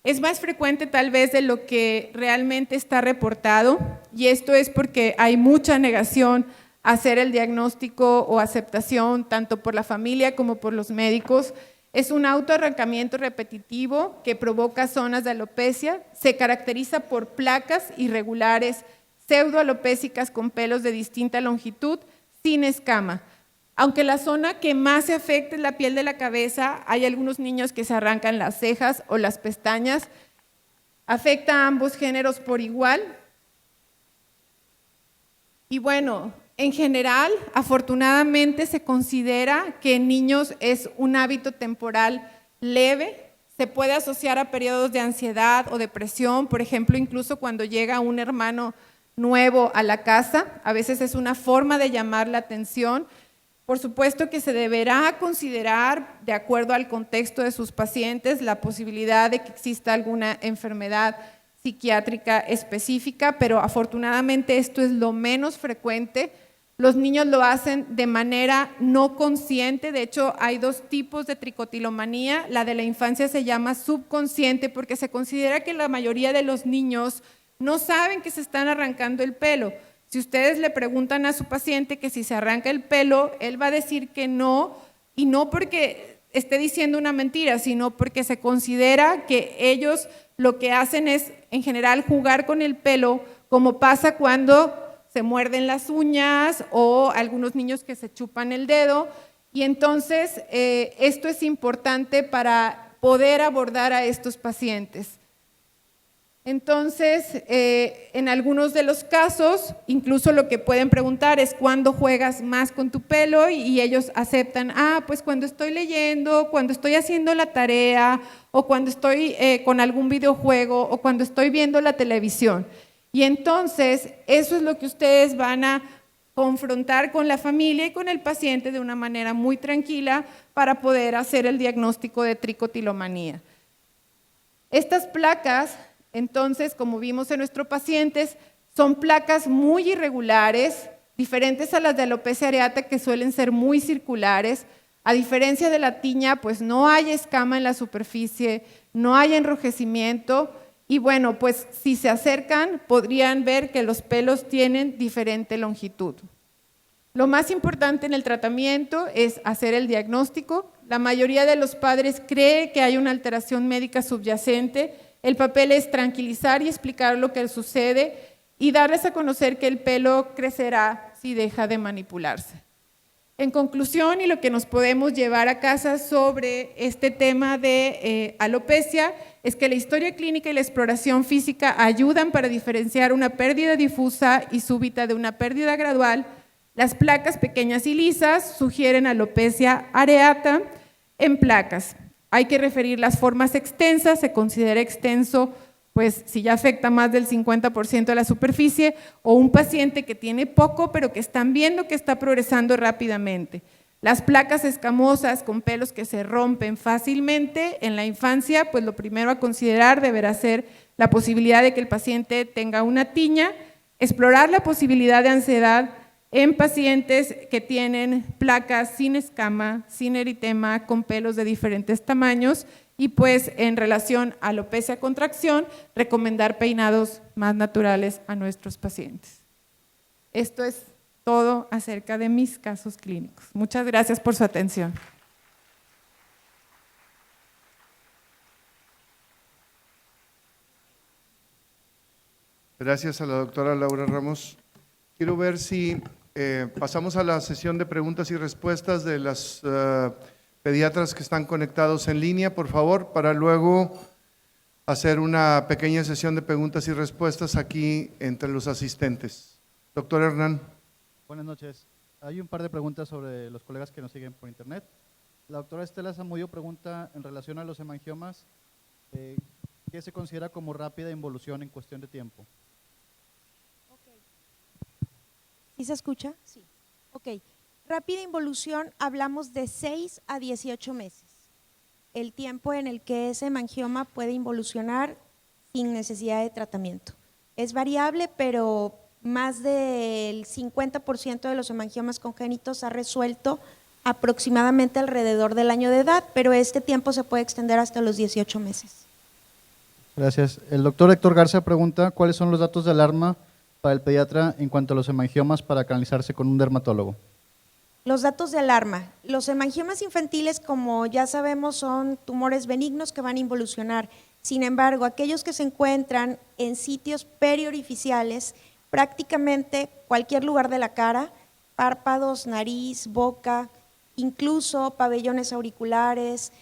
Es más frecuente tal vez de lo que realmente está reportado, y esto es porque hay mucha negación a hacer el diagnóstico o aceptación, tanto por la familia como por los médicos. Es un autoarrancamiento repetitivo que provoca zonas de alopecia, se caracteriza por placas irregulares, pseudoalopécicas con pelos de distinta longitud, sin escama. Aunque la zona que más se afecta es la piel de la cabeza, hay algunos niños que se arrancan las cejas o las pestañas. Afecta a ambos géneros por igual. Y bueno, en general, afortunadamente se considera que en niños es un hábito temporal leve. Se puede asociar a periodos de ansiedad o depresión, por ejemplo, incluso cuando llega un hermano nuevo a la casa, a veces es una forma de llamar la atención. Por supuesto que se deberá considerar, de acuerdo al contexto de sus pacientes, la posibilidad de que exista alguna enfermedad psiquiátrica específica, pero afortunadamente esto es lo menos frecuente. Los niños lo hacen de manera no consciente. De hecho, hay 2 tipos de tricotilomanía. La de la infancia se llama subconsciente porque se considera que la mayoría de los niños no saben que se están arrancando el pelo. Si ustedes le preguntan a su paciente que si se arranca el pelo, él va a decir que no, y no porque esté diciendo una mentira, sino porque se considera que ellos lo que hacen es, en general, jugar con el pelo, como pasa cuando se muerden las uñas o algunos niños que se chupan el dedo, y entonces esto es importante para poder abordar a estos pacientes. Entonces, en algunos de los casos, incluso lo que pueden preguntar es ¿cuándo juegas más con tu pelo? Y ellos aceptan, pues cuando estoy leyendo, cuando estoy haciendo la tarea, o cuando estoy con algún videojuego, o cuando estoy viendo la televisión. Y entonces, eso es lo que ustedes van a confrontar con la familia y con el paciente de una manera muy tranquila para poder hacer el diagnóstico de tricotilomanía. Estas placas, entonces, como vimos en nuestros pacientes, son placas muy irregulares, diferentes a las de alopecia areata, que suelen ser muy circulares. A diferencia de la tiña, pues no hay escama en la superficie, no hay enrojecimiento, y bueno, pues si se acercan podrían ver que los pelos tienen diferente longitud. Lo más importante en el tratamiento es hacer el diagnóstico. La mayoría de los padres cree que hay una alteración médica subyacente. El papel es tranquilizar y explicar lo que sucede y darles a conocer que el pelo crecerá si deja de manipularse. En conclusión, y lo que nos podemos llevar a casa sobre este tema de alopecia, es que la historia clínica y la exploración física ayudan para diferenciar una pérdida difusa y súbita de una pérdida gradual. Las placas pequeñas y lisas sugieren alopecia areata en placas. Hay que referir las formas extensas, se considera extenso pues si ya afecta más del 50% de la superficie, o un paciente que tiene poco, pero que están viendo que está progresando rápidamente. Las placas escamosas con pelos que se rompen fácilmente en la infancia, pues lo primero a considerar deberá ser la posibilidad de que el paciente tenga una tiña, explorar la posibilidad de ansiedad en pacientes que tienen placas sin escama, sin eritema, con pelos de diferentes tamaños, y pues en relación a alopecia contracción, recomendar peinados más naturales a nuestros pacientes. Esto es todo acerca de mis casos clínicos. Muchas gracias por su atención. Gracias a la doctora Laura Ramos. Quiero ver si pasamos a la sesión de preguntas y respuestas de las pediatras que están conectados en línea, por favor, para luego hacer una pequeña sesión de preguntas y respuestas aquí entre los asistentes. Doctor Hernán. Buenas noches. Hay un par de preguntas sobre los colegas que nos siguen por internet. La doctora Estela Zamudio pregunta en relación a los hemangiomas, ¿qué se considera como rápida involución en cuestión de tiempo? ¿Sí se escucha? Sí. Ok. Rápida involución, hablamos de 6 a 18 meses. El tiempo en el que ese hemangioma puede involucionar sin necesidad de tratamiento. Es variable, pero más del 50% de los hemangiomas congénitos ha resuelto aproximadamente alrededor del año de edad, pero este tiempo se puede extender hasta los 18 meses. Gracias. El doctor Héctor Garza pregunta, ¿cuáles son los datos de alarma para el pediatra en cuanto a los hemangiomas para canalizarse con un dermatólogo? Los datos de alarma. Los hemangiomas infantiles, como ya sabemos, son tumores benignos que van a involucionar. Sin embargo, aquellos que se encuentran en sitios periorificiales, prácticamente cualquier lugar de la cara, párpados, nariz, boca, incluso pabellones auriculares,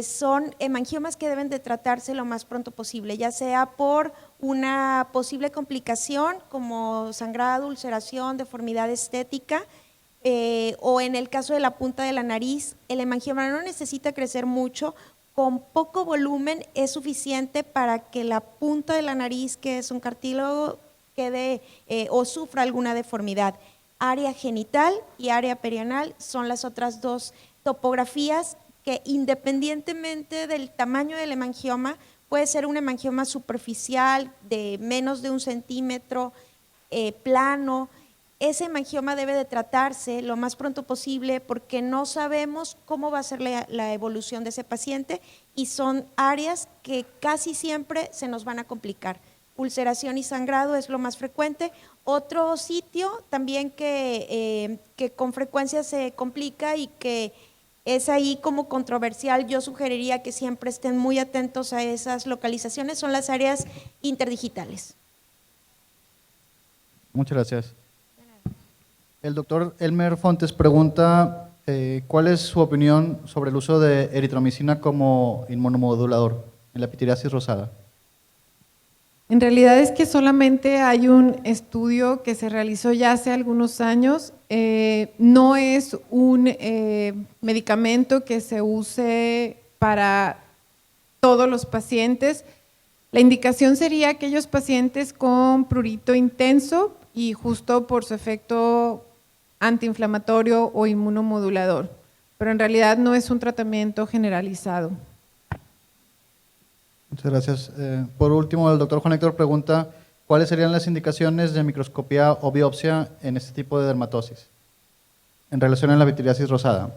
son hemangiomas que deben de tratarse lo más pronto posible, ya sea por una posible complicación como sangrado, ulceración, deformidad estética, o en el caso de la punta de la nariz, el hemangioma no necesita crecer mucho, con poco volumen es suficiente para que la punta de la nariz, que es un cartílago, quede o sufra alguna deformidad. Área genital y área perianal son las otras dos topografías que, independientemente del tamaño del hemangioma, puede ser un hemangioma superficial de menos de 1 centímetro, plano. Ese hemangioma debe de tratarse lo más pronto posible porque no sabemos cómo va a ser la evolución de ese paciente y son áreas que casi siempre se nos van a complicar. Ulceración y sangrado es lo más frecuente. Otro sitio también que con frecuencia se complica y que es ahí como controversial, yo sugeriría que siempre estén muy atentos a esas localizaciones, son las áreas interdigitales. Muchas gracias. El doctor Elmer Fontes pregunta, ¿cuál es su opinión sobre el uso de eritromicina como inmunomodulador en la pitiriasis rosada? En realidad es que solamente hay un estudio que se realizó ya hace algunos años, no es un medicamento que se use para todos los pacientes. La indicación sería aquellos pacientes con prurito intenso y justo por su efecto antiinflamatorio o inmunomodulador, pero en realidad no es un tratamiento generalizado. Muchas gracias. Por último, el doctor Juan Héctor pregunta, ¿cuáles serían las indicaciones de microscopía o biopsia en este tipo de dermatosis en relación a la pitiriasis rosada?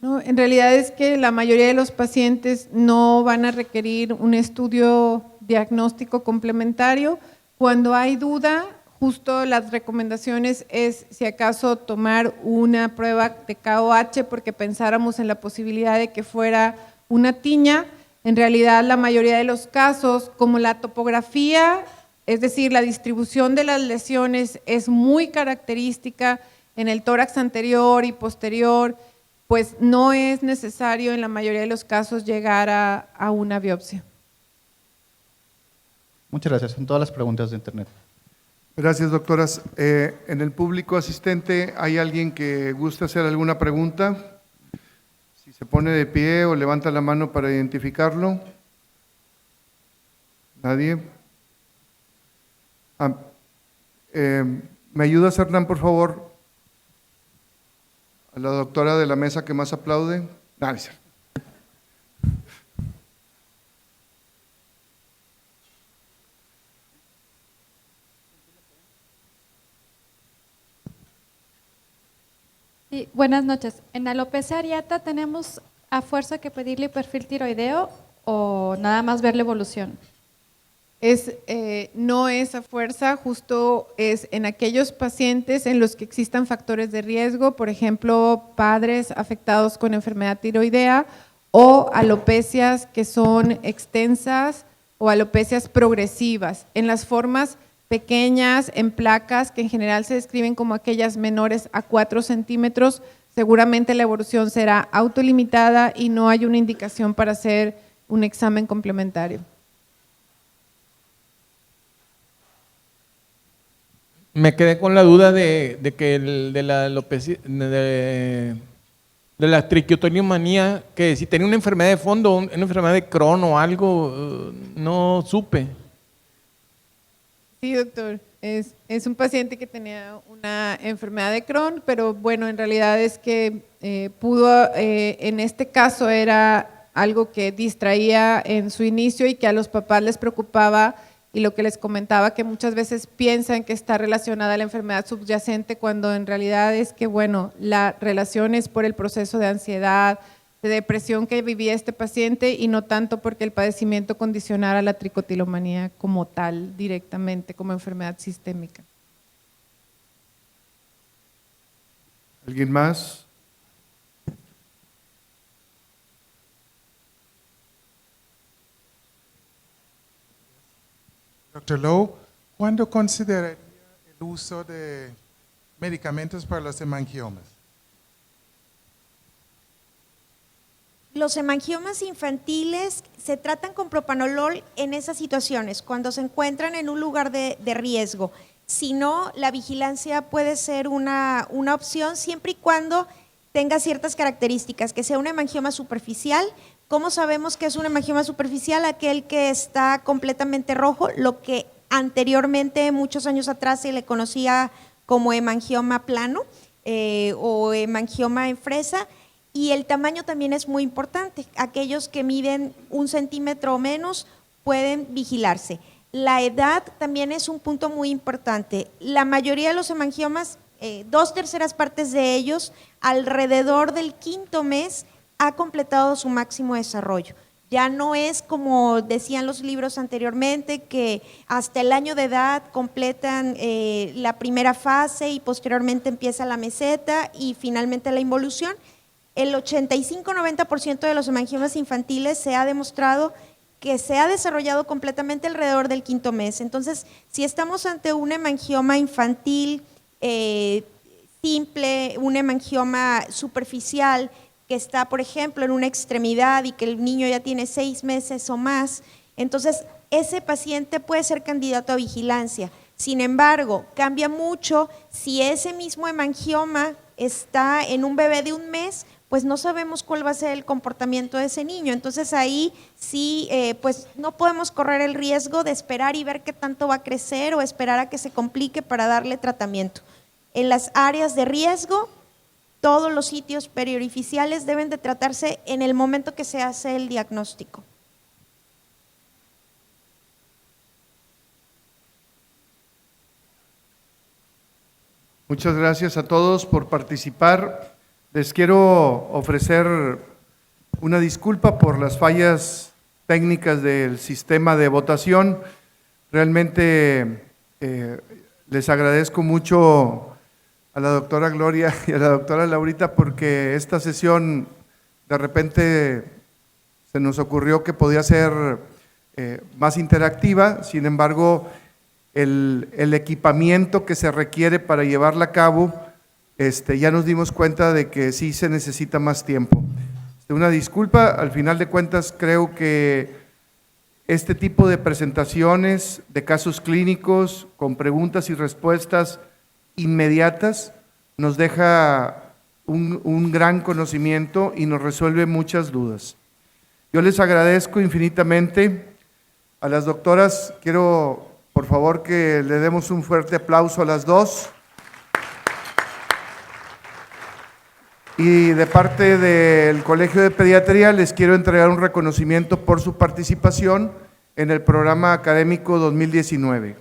No, en realidad es que la mayoría de los pacientes no van a requerir un estudio diagnóstico complementario. Cuando hay duda, justo las recomendaciones es si acaso tomar una prueba de KOH porque pensáramos en la posibilidad de que fuera una tiña. En realidad la mayoría de los casos, como la topografía, es decir, la distribución de las lesiones es muy característica en el tórax anterior y posterior, pues no es necesario en la mayoría de los casos llegar a una biopsia. Muchas gracias. Son todas las preguntas de internet. Gracias, doctoras. En el público asistente, ¿hay alguien que guste hacer alguna pregunta? Si se pone de pie o levanta la mano para identificarlo. ¿Nadie? ¿Me ayudas, Hernán, por favor? A la doctora de la mesa que más aplaude. Gracias. Sí, buenas noches. En alopecia areata tenemos a fuerza que pedirle perfil tiroideo o nada más ver la evolución. No es a fuerza, justo es en aquellos pacientes en los que existan factores de riesgo, por ejemplo, padres afectados con enfermedad tiroidea o alopecias que son extensas o alopecias progresivas. En las formas pequeñas, en placas, que en general se describen como aquellas menores a 4 centímetros, seguramente la evolución será autolimitada y no hay una indicación para hacer un examen complementario. Me quedé con la duda de que de la alopecia, de la triquiotoniomanía, que si tenía una enfermedad de fondo, una enfermedad de Crohn o algo, no supe. Sí, doctor. Es un paciente que tenía una enfermedad de Crohn, pero bueno, en realidad es que en este caso era algo que distraía en su inicio y que a los papás les preocupaba, y lo que les comentaba, que muchas veces piensan que está relacionada a la enfermedad subyacente cuando en realidad es que, bueno, la relación es por el proceso de ansiedad, de depresión que vivía este paciente y no tanto porque el padecimiento condicionara la tricotilomanía como tal, directamente, como enfermedad sistémica. ¿Alguien más? Dr. Lowe, ¿cuándo consideraría el uso de medicamentos para los hemangiomas? Los hemangiomas infantiles se tratan con propanolol en esas situaciones, cuando se encuentran en un lugar de riesgo. Si no, la vigilancia puede ser una opción siempre y cuando tenga ciertas características, que sea un hemangioma superficial. ¿Cómo sabemos que es un hemangioma superficial? Aquel que está completamente rojo, lo que anteriormente, muchos años atrás, se le conocía como hemangioma plano o hemangioma en fresa. Y el tamaño también es muy importante. Aquellos que miden 1 centímetro o menos pueden vigilarse. La edad también es un punto muy importante. La mayoría de los hemangiomas, 2/3 partes de ellos, alrededor del 5º mes, ha completado su máximo desarrollo. Ya no es como decían los libros anteriormente, que hasta el año de edad completan la primera fase y posteriormente empieza la meseta y finalmente la involución. El 85-90% de los hemangiomas infantiles se ha demostrado que se ha desarrollado completamente alrededor del 5º mes. Entonces, si estamos ante un hemangioma infantil simple, un hemangioma superficial, que está, por ejemplo, en una extremidad y que el niño ya tiene 6 meses o más, entonces ese paciente puede ser candidato a vigilancia. Sin embargo, cambia mucho si ese mismo hemangioma está en un bebé de 1 mes, pues no sabemos cuál va a ser el comportamiento de ese niño. Entonces ahí sí, pues no podemos correr el riesgo de esperar y ver qué tanto va a crecer o esperar a que se complique para darle tratamiento. En las áreas de riesgo, todos los sitios periorificiales deben de tratarse en el momento que se hace el diagnóstico. Muchas gracias a todos por participar. Les quiero ofrecer una disculpa por las fallas técnicas del sistema de votación. Realmente Les agradezco mucho a la doctora Gloria y a la doctora Laurita porque esta sesión de repente se nos ocurrió que podía ser más interactiva, sin embargo, el equipamiento que se requiere para llevarla a cabo, ya nos dimos cuenta de que sí se necesita más tiempo. Una disculpa, al final de cuentas creo que este tipo de presentaciones de casos clínicos con preguntas y respuestas inmediatas nos deja un gran conocimiento y nos resuelve muchas dudas. Yo les agradezco infinitamente. A las doctoras quiero, por favor, que le demos un fuerte aplauso a las dos. Y de parte del Colegio de Pediatría les quiero entregar un reconocimiento por su participación en el programa académico 2019.